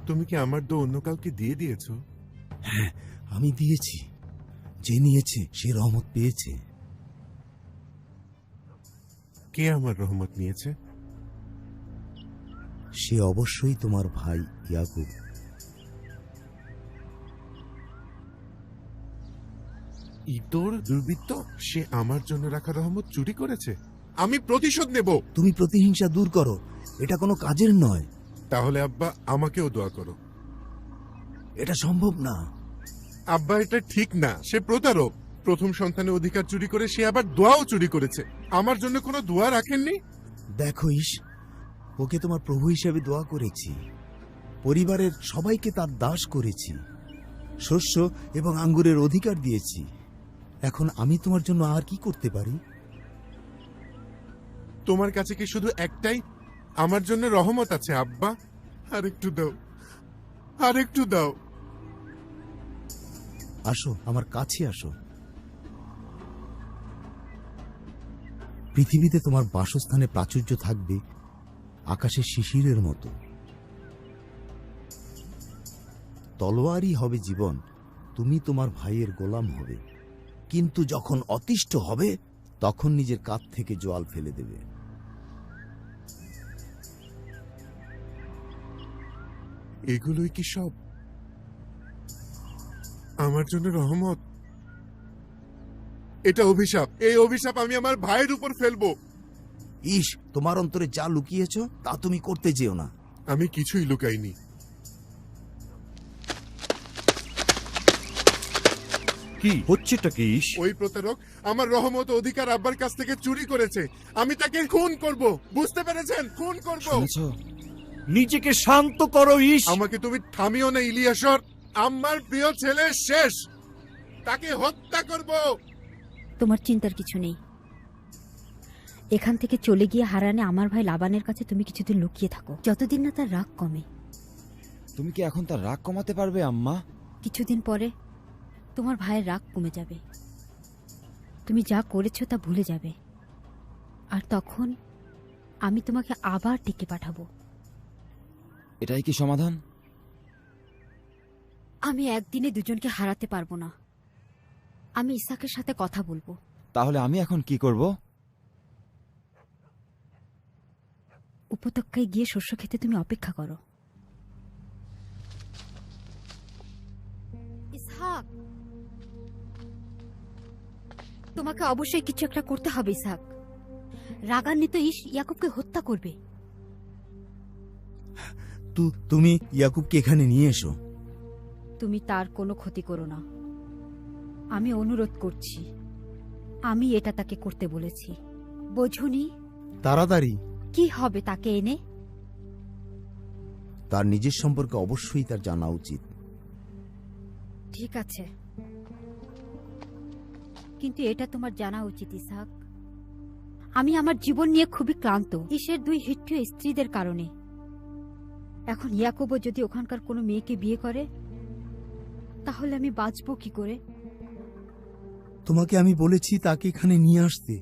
তুমি কি আমার দো অন্য কাউকে দিয়ে দিয়েছো? হ্যাঁ, আমি দিয়েছি। যে নিয়েছে সে রহমত পেয়েছে। কে আমার রহমত নিয়েছে? সে অবশ্যই তোমার ভাই ইয়াকুব। ইতর দুর্বৃত্ত, সে আমার জন্য রাখা রহমত চুরি করেছে। আমি প্রতিশোধ নেব। তুমি প্রতিহিংসা দূর করো, এটা কোনো কাজের নয়। তাহলে আব্বা, আমাকেও দোয়া করো। এটা সম্ভব না। আব্বা, এটা ঠিক না। সে প্রতারক। প্রথম সন্তানের অধিকার চুরি করে সে আবার দোয়াও চুরি করেছে। আমার জন্য কোনো দোয়া রাখেননি। দেখো ঈশ, ওকে তোমার প্রভু হিসেবে দোয়া করেছি। পরিবারের সবাইকে তার দাস করেছি। শস্য এবং আঙ্গুরের অধিকার দিয়েছি। এখন আমি তোমার জন্য আর কি করতে পারি? তোমার কাছে কি শুধু একটাই আমার জন্য রহমত আছে আব্বা? আর একটু দাও, আর একটু দাও। আসো, আমার কাছে আসো। পৃথিবীতে তোমার বাসস্থানে প্রাচুর্য থাকবে আকাশের শিশিরের মতো। তলোয়ারই হবে জীবন। তুমি তোমার ভাইয়ের গোলাম হবে, কিন্তু যখন অতিষ্ঠ হবে তখন নিজের কাঁধ থেকে জোয়াল ফেলে দেবে। এগুলোই কি সব আমার জন্য রহমত? এটা অভিশাপ। এই অভিশাপ আমি আমার ভাইয়ের উপর ফেলবো। ঈশ, তোমার অন্তরে যা লুকিয়েছ তা তুমি করতে যেও না। আমি কিছুই লুকাইনি। কি হচ্ছেটা কি ঈশ? ওই প্রতারক আমার রহমত ও অধিকার আব্বার কাছ থেকে চুরি করেছে। আমি তাকে খুন করব। বুঝতে পেরেছেন? খুন করব। নিজেকে শান্ত করো ঈশ। আমাকে তুমি থামিও না ইলিয়াসর। আমার প্রিয় ছেলে শেষ। তাকে হত্যা করব। তোমার চিন্তার কিছু নেই। এখান থেকে চলে গিয়ে হারানে আমার ভাই লাবানের কাছে তুমি কিছুদিন লুকিয়ে থাকো, যতদিন না তার রাগ কমে। তুমি কি এখন তার রাগ কমাতে পারবে আম্মা? কিছুদিন পরে তোমার ভাইয়ের রাগ কমে যাবে। তুমি যা করেছো তা ভুলে যাবে। আর তখন আমি তোমাকে আবার ডেকে পাঠাবো। এটাই কি সমাধান? আমি একদিনে দুজনকে হারাতে পারবো না। আমি ইসাকের সাথে কথা বলবো। তাহলে আমি এখন কি করব? উপত্যকায় গিয়ে শস্য খেতে তুমি অপেক্ষা করো। ইসহাক, তোমাকে অবশ্যই কিছু একটা করতে হবে ইসহাক। রাগান্বিত ঈশ ইয়াকুবকে হত্যা করবে। তুমি ইয়াকুবকে এখানে নিয়ে এসো। তুমি তার কোনো ক্ষতি করো না। আমি অনুরোধ করছি। আমি এটা তাকে করতে বলেছি, বোঝুনি? তাড়াতাড়ি। কি হবে তাকে এনে? তার নিজের সম্পর্কে অবশ্যই তার জানা উচিত। ঠিক আছে, কিন্তু এটা তোমার জানা উচিত ইসহাক, আমি আমার জীবন নিয়ে খুবই ক্লান্ত ঈশের 2 হিট্টীয় স্ত্রীদের কারণে। এখন ইয়াকুবও যদি ওখানকার কোনো মেয়েকে বিয়ে করে তাহলে আমি বাঁচবো কি করে? তোমাকে আমি বলেছি তাকে এখানে নিয়ে আসতে।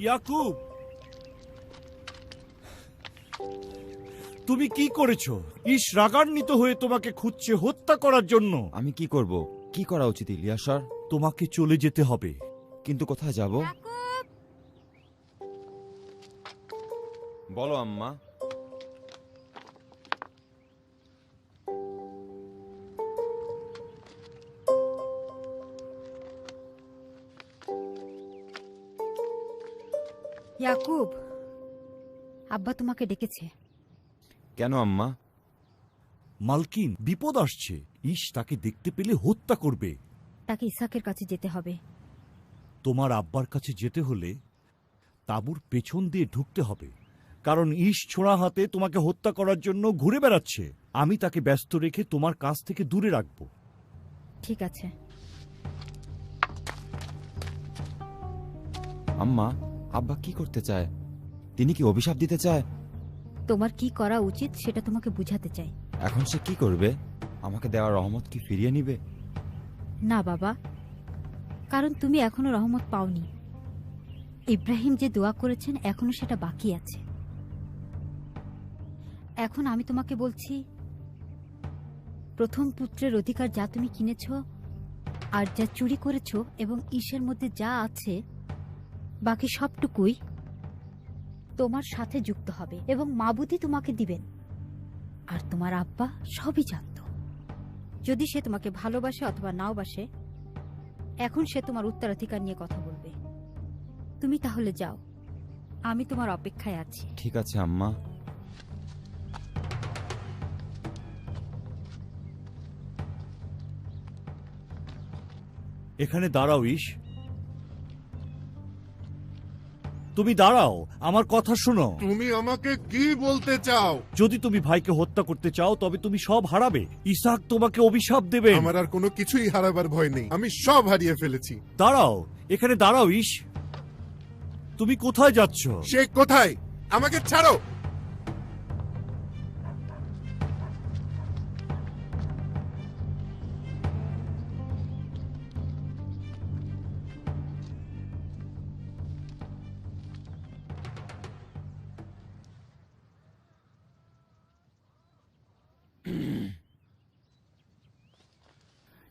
ইয়াকুব, তুমি কি করেছো? ঈশ রাগান্বিত হয়ে তোমাকে খুঁজছে হত্যা করার জন্য। আমি কি করব? কি করা উচিত ইলিয়াসর? তোমাকে চলে যেতে হবে। কিন্তু কোথায় যাব? বলো আম্মা। ইয়াকুব, আব্বা তোমাকে ডেকেছে। কেন আম্মা? মালকিন, বিপদ আসছে। ঈশ তাকে দেখতে পেলে হত্যা করবে। তাকে ইসাকের কাছে যেতে হবে। তোমার আব্বার কাছে যেতে হলে তাঁবুর পেছন দিয়ে ঢুকতে হবে। কারণ ইশ ছোঁড়া হাতে তোমাকে হত্যা করার জন্য ঘুরে বেড়াচ্ছে। আমি তাকে ব্যস্ত রেখে তোমার কাছ থেকে দূরে রাখব। ঠিক আছে। আম্মা, আব্বা কি করতে চায়? তিনি কি অভিশাপ দিতে চায়? তোমার কি করা উচিত সেটা তোমাকে বুঝাতে চাই। এখন সে কি করবে? আমাকে দেওয়া রহমত কি ফিরিয়ে নিবে? না বাবা, কারণ তুমি এখনো রহমত পাওনি। ইব্রাহিম যে দোয়া করেছেন এখনো সেটা বাকি আছে। এখন আমি তোমাকে বলছি, প্রথম পুত্রের অধিকার যা তুমি কিনেছ আর যা চুরি করেছ এবং ঈশের মধ্যে যা আছে বাকি সবটুকুই তোমার সাথে যুক্ত হবে এবং মাবুদই তোমাকে দিবেন। আর তোমার আব্বা সবই জানত। যদি সে তোমাকে ভালোবাসে অথবা নাও বাসে, এখন সে তোমার উত্তরাধিকার নিয়ে কথা বলবে। তুমি তাহলে যাও, আমি তোমার অপেক্ষায় আছি। ঠিক আছে আম্মা। এখানে দাঁড়াও ইশ, তুমি দাঁড়াও, আমার কথা শোনো। তুমি আমাকে কি বলতে চাও? যদি তুমি ভাইকে হত্যা করতে চাও তবে তুমি সব হারাবে। ইসাক তোমাকে অভিশাপ দেবে। আমার আর কোনো কিছুই হারাবার ভয় নেই, আমি সব হারিয়ে ফেলেছি। দাঁড়াও, এখানে দাঁড়াও ইশ, তুমি কোথায় যাচ্ছ? সে কোথায়? আমাকে ছাড়ো।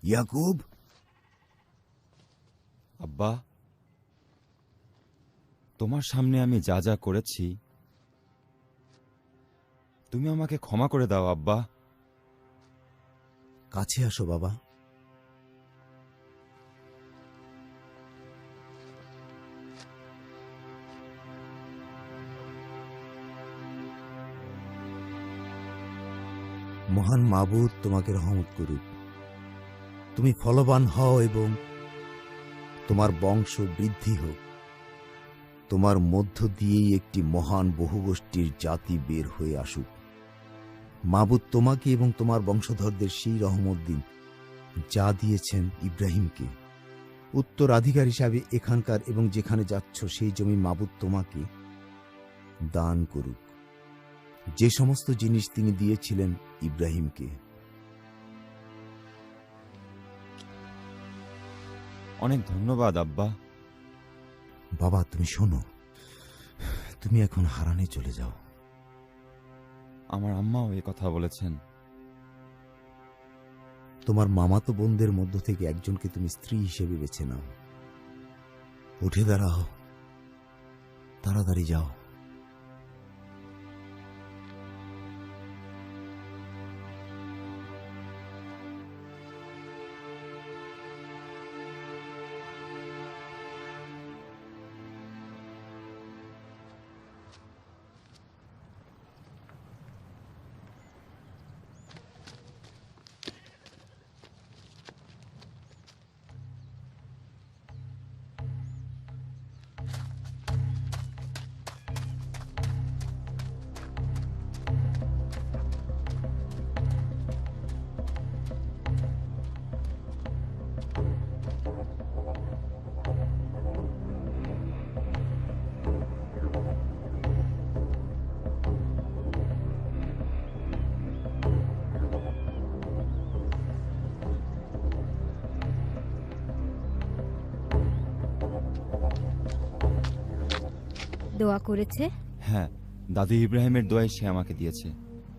ইয়াকুব, আব্বা, তোমার সামনে আমি যা যা করেছি তুমি আমাকে ক্ষমা করে দাও আব্বা। কাছে আসো বাবা। মহান মাবুদ তোমাকে রহমত করুক। তুমি ফলবান হও এবং তোমার বংশ বৃদ্ধি হোক। তোমার মধ্য দিয়েই একটি মহান বহুগোষ্ঠীর জাতি বের হয়ে আসুক। মাবুদ তোমাকে এবং তোমার বংশধরদের সেই রহমত দিন যা দিয়েছেন ইব্রাহিমকে। উত্তরাধিকার হিসাবে এখানকার এবং যেখানে যাচ্ছ সেই জমি মাবুদ তোমাকে দান করুক, যে সমস্ত জিনিস তিনি দিয়েছিলেন ইব্রাহিমকে। অনেক ধন্যবাদ আব্বা। বাবা, তুমি শোনো, তুমি এখন হারানে চলে যাও। আমার আম্মাও এ কথা বলেছেন। তোমার মামাতো বোনদের মধ্য থেকে একজনকে তুমি স্ত্রী হিসেবে বেছে নাও। উঠে দাঁড়াও, তাড়াতাড়ি যাও। দোয়া করেছে? হ্যাঁ, দাদু ইব্রাহিমের দোয়াই সে আমাকে দিয়েছে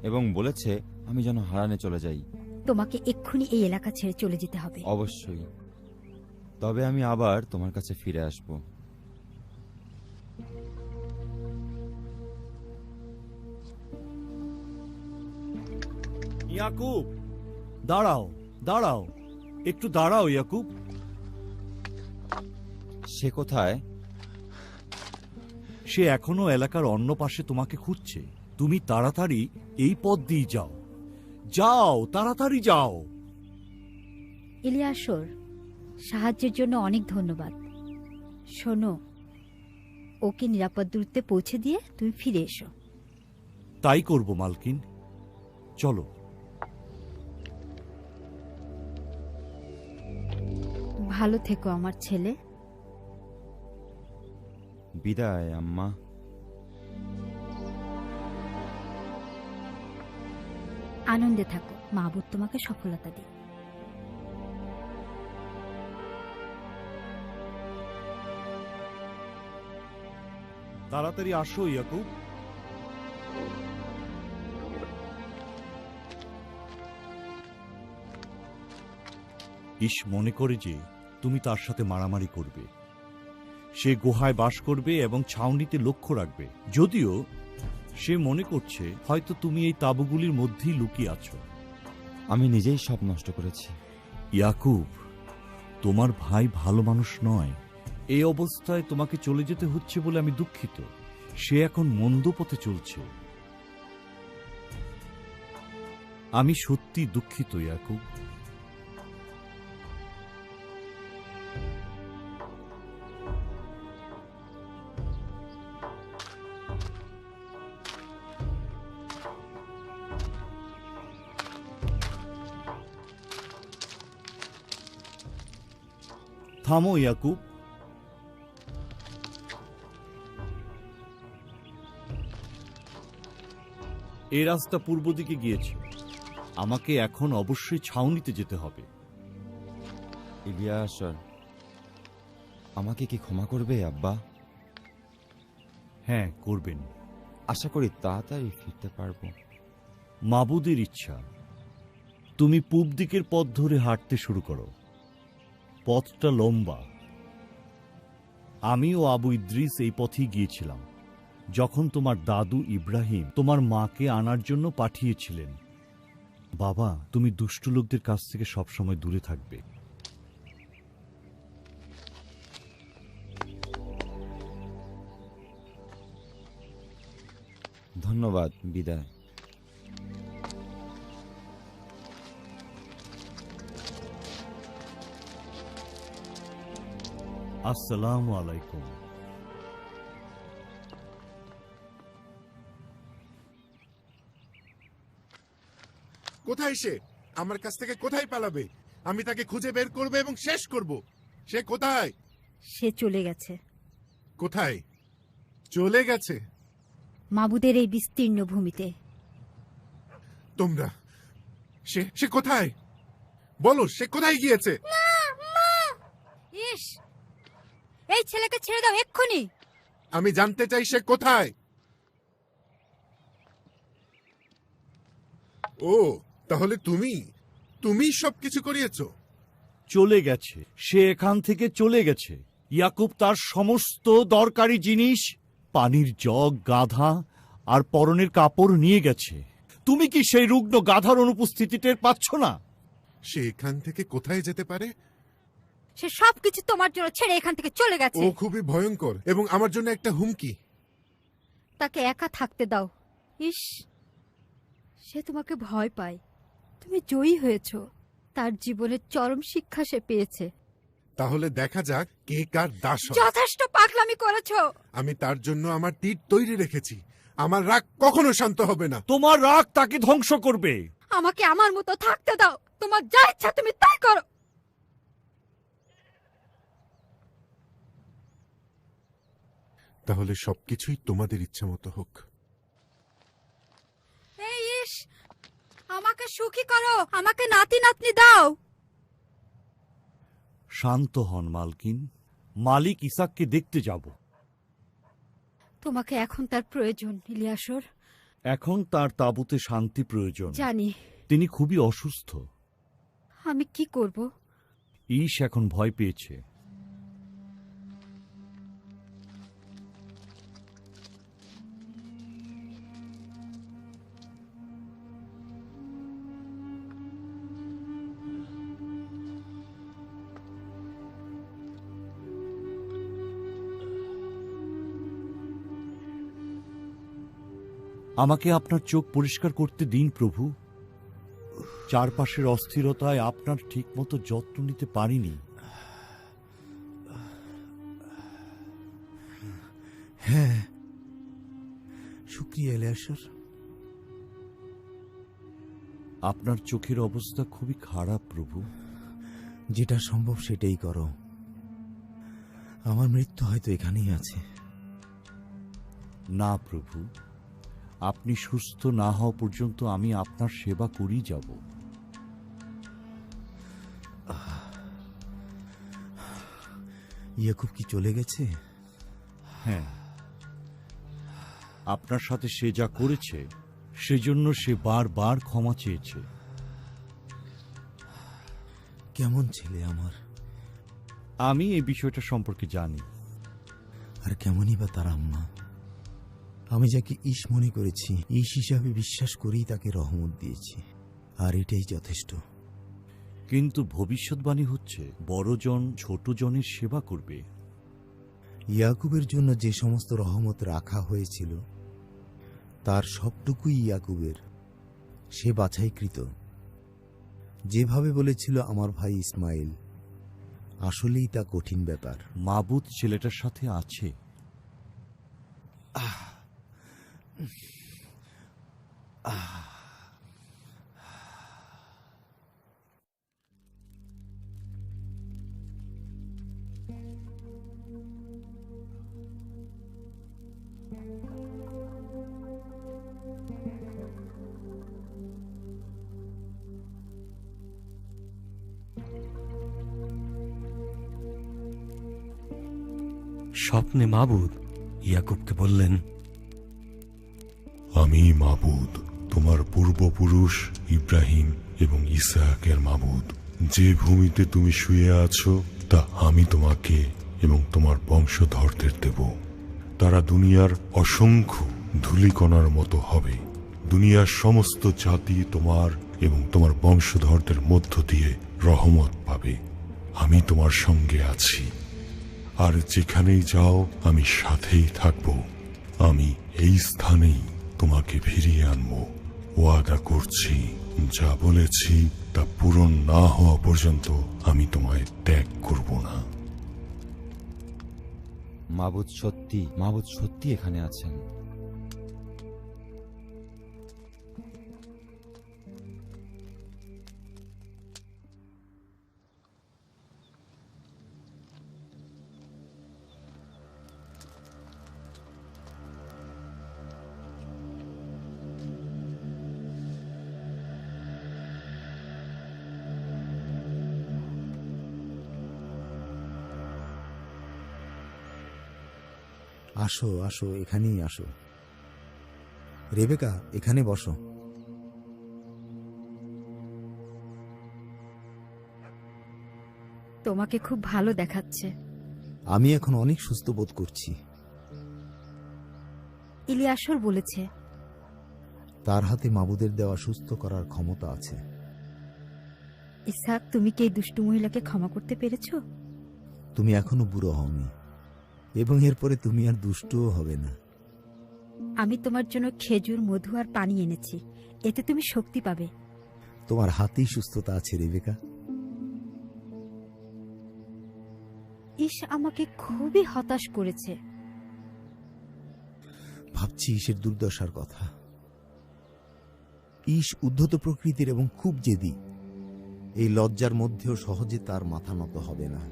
এবং বলেছে আমি যেন হারানে চলে যাই। তোমাকে এক্ষুনি এই এলাকা ছেড়ে চলে যেতে হবে। অবশ্যই, তবে আমি আবার তোমার কাছে ফিরে আসব। ইয়াকুব, দাঁড়াও, দাঁড়াও, একটু দাঁড়াও ইয়াকুব। সে কোথায়? সে এখনো এলাকার অন্য পাশে তোমাকে খুঁজছে। তুমি তাড়াতাড়ি এই পথ দিয়ে যাও, যাও, তাড়াতাড়ি যাও। ইলিয়াসর, সাহায্যের জন্য অনেক ধন্যবাদ। শোনো, ওকে নিরাপদ দূরত্বে পৌঁছে দিয়ে তুমি ফিরে এসো। তাই করব মালকিন, চলো। ভালো থেকো আমার ছেলে। বিদায় আম্মা। আনন্দে থাকো, মাহবুব তোমাকে সফলতা দিই। তাড়াতাড়ি আসো ইয়াকুব। ইস মনে করে যে তুমি তার সাথে মারামারি করবে। সে গুহায় বাস করবে এবং ছাউনিতে লক্ষ্য রাখবে, যদিও সে মনে করছে হয়তো তুমি এই তাঁবুগুলির মধ্যেই লুকিয়ে আছো। আমি নিজেই সব নষ্ট করেছি। ইয়াকুব, তোমার ভাই ভালো মানুষ নয়। এই অবস্থায় তোমাকে চলে যেতে হচ্ছে বলে আমি দুঃখিত। সে এখন মন্দ পথে চলছে। আমি সত্যি দুঃখিত ইয়াকুব। থামো ইয়াকুব। এই রাস্তা পূর্ব দিকে গিয়েছে। আমাকে এখন অবশ্যই ছাউনিতে যেতে হবে। ইলিয়াসর, আমাকে কি ক্ষমা করবে আব্বা? হ্যাঁ, করবেন। আশা করি তাড়াতাড়ি ফিরতে পারবো। মাবুদের ইচ্ছা। তুমি পূব দিকের পথ ধরে হাঁটতে শুরু করো। পথটা লম্বা। আমি ও আবু ইদ্রিস এই পথেই গিয়েছিলাম যখন তোমার দাদু ইব্রাহিম তোমার মাকে আনার জন্য পাঠিয়েছিলেন। বাবা, তুমি দুষ্ট লোকদের কাছ থেকে সবসময় দূরে থাকবে। ধন্যবাদ, বিদায়। আসসালামু আলাইকুম। কোথায় সে? আমার কাছ থেকে কোথায় পালাবে? আমি তাকে খুঁজে বের করব এবং শেষ করব। সে কোথায়? সে চলে গেছে। কোথায় চলে গেছে? মাবুদের এই বিস্তীর্ণ ভূমিতে। তোমরা সে কোথায়? বলো, সে কোথায় গিয়েছে? ইস, এই ছেলেকে ছেড়ে দাও এক্ষুনি। আমি জানতে চাই সে কোথায়। ও, তাহলে তুমি সবকিছু করিয়েছো? চলে গেছে। সে এখান থেকে চলে গেছে। ইয়াকুব তার সমস্ত দরকারি জিনিস, পানির জগ, গাধা আর পরনের কাপড় নিয়ে গেছে। তুমি কি সেই রুগ্ন গাধার অনুপস্থিতি টের পাচ্ছ না? সে এখান থেকে কোথায় যেতে পারে? সে সবকিছু তোমার জন্য ছেড়ে এখান থেকে চলে গেছে। ও খুবই ভয়ঙ্কর এবং আমার জন্য একটা হুমকি। তাকে একা থাকতে দাও। ইস, সে তোমাকে ভয় পায়। তুমি জয়ী হয়েছো। তার জীবনের চরম শিক্ষা সে পেয়েছে। তাহলে দেখা যাক কে কার দাস হয়। যথেষ্ট পাগলামি করেছো। আমি তার জন্য আমার তীর তৈরি রেখেছি। আমার রাগ কখনো শান্ত হবে না। তোমার রাগ তাকে ধ্বংস করবে। আমাকে আমার মতো থাকতে দাও। তোমার যা ইচ্ছা তুমি তাই করো। তাহলে সবকিছুই তোমাদের ইচ্ছা মতো হোক। এই ইস, আমাকে সুখী করো। আমাকে নাতি নাতনি দাও। শান্ত হন মালকিন। মালিক ইসাককে দেখতে যাব। তোমাকে এখন তার প্রয়োজন ইলিয়াসর। এখন তার তাঁবুতে শান্তি প্রয়োজন। জানি। তিনি খুবই অসুস্থ। আমি কি করব? ঈশ এখন ভয় পেয়েছে। আমাকে আপনার চোখ পরিষ্কার করতে দিন প্রভু। চারপাশের অস্থিরতায় আপনার ঠিকমতো যত্ন নিতে পারিনি। হ্যাঁ, শুক্রিয়া ইলিয়াসর। আপনার চোখের অবস্থা খুবই খারাপ প্রভু। যেটা সম্ভব সেটাই করো। আমার মৃত্যু হয়তো এখানেই আছে। না প্রভু, আপনি সুস্থ না হওয়া পর্যন্ত আমি আপনার সেবা করেই যাব। ইয়াকুব কি চলে গেছে? হ্যাঁ, আপনার সাথে সে যা করেছে সেজন্য সে বারবার ক্ষমা চেয়েছে। কেমন ছেলে আমার? আমি এই বিষয়টা সম্পর্কে জানি। আর কেমনই বা তার আম্মা? আমি যাকে ঈশ মনে করেছি, ঈশ হিসাবে বিশ্বাস করেই তাকে রহমত দিয়েছি, আর এটাই যথেষ্ট। কিন্তু ভবিষ্যৎবাণী হচ্ছে বড়জন ছোটজনের সেবা করবে। ইয়াকুবের জন্য যে সমস্ত রহমত রাখা হয়েছিল তার সবটুকুই ইয়াকুবের। সে বাছাইকৃত। যেভাবে বলেছিল আমার ভাই ইসমাইল, আসলেই তা কঠিন ব্যাপার। মাবুদ ছেলেটার সাথে আছে। স্বপ্নে মাবুদ ইয়াকুবকে বললেন, আমি মাবুদ, তোমার পূর্বপুরুষ ইব্রাহিম এবং ইসহাকের মাবুদ। যে ভূমিতে তুমি শুয়ে আছো তা আমি তোমাকে এবং তোমার বংশধরদের দেব। তারা দুনিয়ার অসংখ্য ধূলিকণার মতো হবে। দুনিয়ার সমস্ত জাতি তোমার এবং তোমার বংশধরদের মধ্য দিয়ে রহমত পাবে। আমি তোমার সঙ্গে আছি, আর যেখানেই যাও আমি সাথেই থাকব। আমি এই স্থানেই তোমাকে ফিরিয়ে আনব। ওয়াদা করছি, যা বলেছি তা পূরণ না হওয়া পর্যন্ত আমি তোমায় ত্যাগ করব না। মাবুদ সত্যি এখানে আছেন। আসো আসো, এখানেই আসো। রেবেকা, এখানে বসো। তোমাকে খুব ভালো দেখাচ্ছে। আমি এখন অনেক সুস্থ বোধ করছি। ইলিয়াসর বলেছে তার হাতে মাবুদের দেওয়া সুস্থ করার ক্ষমতা আছে। ইসহাক, তুমি কি এই দুষ্টু মহিলাকে ক্ষমা করতে পেরেছো? তুমি এখনো বুড়ো হওনি, এবং এরপরে তুমি আর দুষ্টুও হবে না। আমি তোমার জন্য খেজুর, মধু আর পানি এনেছি। এতে তুমি শক্তি পাবে। তোমার হাতেই সুস্থতা আছে রেবেকা। ঈশ আমাকে খুবই হতাশ করেছে। ভাবছি ঈশের দুর্দশার কথা। ঈশ উদ্ধত প্রকৃতির এবং খুব জেদি। এই লজ্জার মধ্যেও সহজে তার মাথা নত হবে না।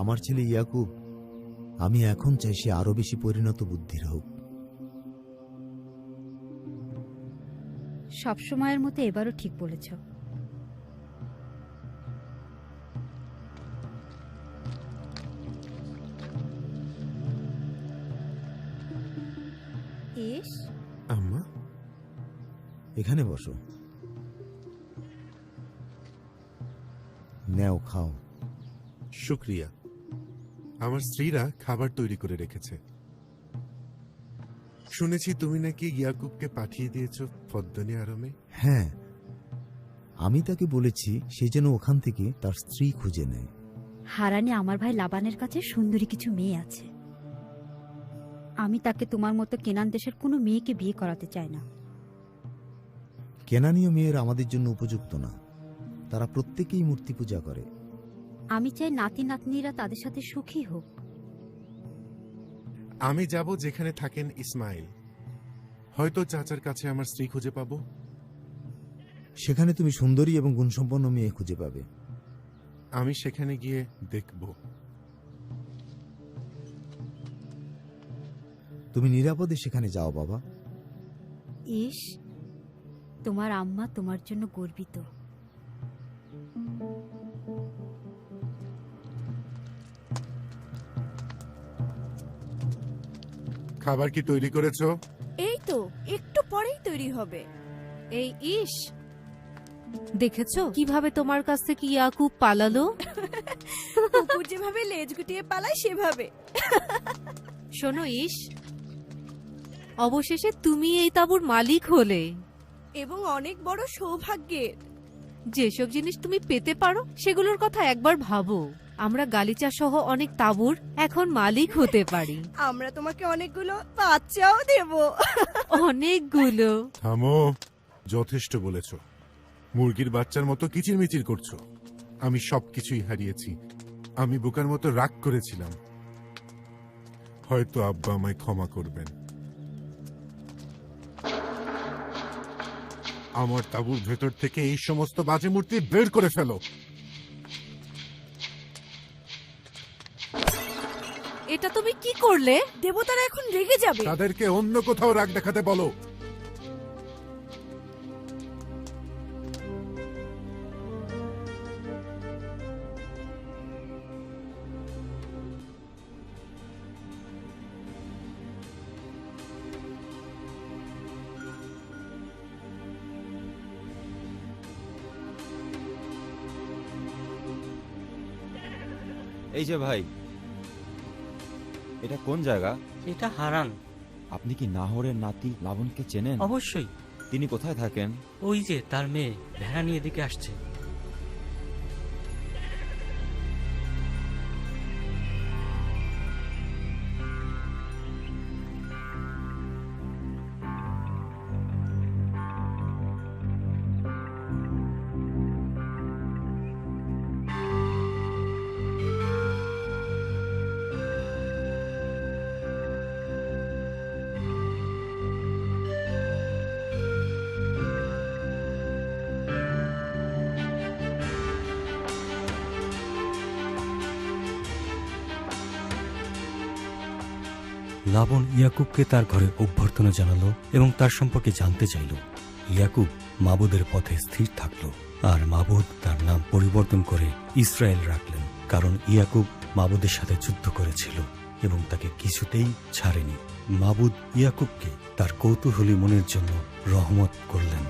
আমার ছেলে ইয়াকুব, আমি এখন চাই সে আরো বেশি পরিণত বুদ্ধির হোক। সব সময়ের মতো এবারও ঠিক বলেছ। ঈশ, আম্মা, এখানে বসো। নেও, খাও। শুক্রিয়া। আমার স্ত্রীরা খাবার তৈরি করে রেখেছে। শুনেছি তুমি নাকি ইয়াকুবকে পাঠিয়ে দিয়েছ ফদ্দনি আরামে। হ্যাঁ, আমি তাকে বলেছি সে যেন ওখান থেকে তার স্ত্রী খুঁজে নেয়। হারানে আমার ভাই লাবানের কাছে সুন্দরী কিছু মেয়ে আছে। আমি তাকে তোমার মতো কেনান দেশের কোনো মেয়েকে বিয়ে করাতে চাই না। কেনানীয় মেয়েরা আমাদের জন্য উপযুক্ত না। তারা প্রত্যেকেই মূর্তি পূজা করে। আমি চাই নাতি নাতনিরা তাদের সাথে সুখী হোক। আমি যাব যেখানে থাকেন ইসমাইল। হয়তো চাচার কাছে আমার স্ত্রী খুঁজে পাবো। সেখানে তুমি সুন্দরী এবং গুণসম্পন্ন মেয়ে খুঁজে পাবে। আমি সেখানে গিয়ে দেখব। তুমি নিরাপদে সেখানে যাও বাবা। ইস, তোমার আম্মা তোমার জন্য গর্বিত। খাবার কি তৈরি করেছো? এই তো একটু পরেই তৈরি হবে। এই ইস, দেখেছো কিভাবে তোমার কাছ থেকে ইয়াকুব পালালো? কুকুর যেভাবে লেজ গুটিয়ে পালায় সেভাবে। শোনো ইস, অবশেষে তুমি এই তাঁবুর মালিক হলে। এবং অনেক বড় সৌভাগ্যের। যেসব জিনিস তুমি পেতে পারো সেগুলোর কথা একবার ভাবো। আমরা গালিচা সহ অনেক তাঁবুর এখন মালিক হতে পারি। আমরা তোমাকে অনেকগুলো বাচ্চাও দেব। অনেকগুলো। থামো, যথেষ্ট বলেছ। মুরগির বাচ্চার মতো কিচিরমিচির করছো। আমি সবকিছুই হারিয়েছি। আমি বোকার মতো রাগ করেছিলাম। হয়তো আব্বা আমায় ক্ষমা করবেন। আমার তাঁবুর ভেতর থেকে এই সমস্ত বাজে মূর্তি বের করে ফেলো। এটা তুমি কি করলে? দেবতারা এখন রেগে যাবে। তাদেরকে অন্য কোথাও রাগ দেখাতে বলো। এই যে ভাই, এটা কোন জায়গা? এটা হারান। আপনি কি নাহরের নাতি লাবণকে চেনেন? অবশ্যই। তিনি কোথায় থাকেন? ওই যে তার মেয়ে ভেড়া নিয়ে এদিকে আসছে। লাবণ ইয়াকুবকে তার ঘরে অভ্যর্থনা জানালো এবং তার সম্পর্কে জানতে চাইল। ইয়াকুব মাবুদের পথে স্থির থাকল, আর মাবুদ তার নাম পরিবর্তন করে ইসরায়েল রাখলেন, কারণ ইয়াকুব মাবুদের সাথে যুদ্ধ করেছিল এবং তাকে কিছুতেই ছাড়েনি। মাবুদ ইয়াকুবকে তার কৌতূহলী মনের জন্য রহমত করলেন।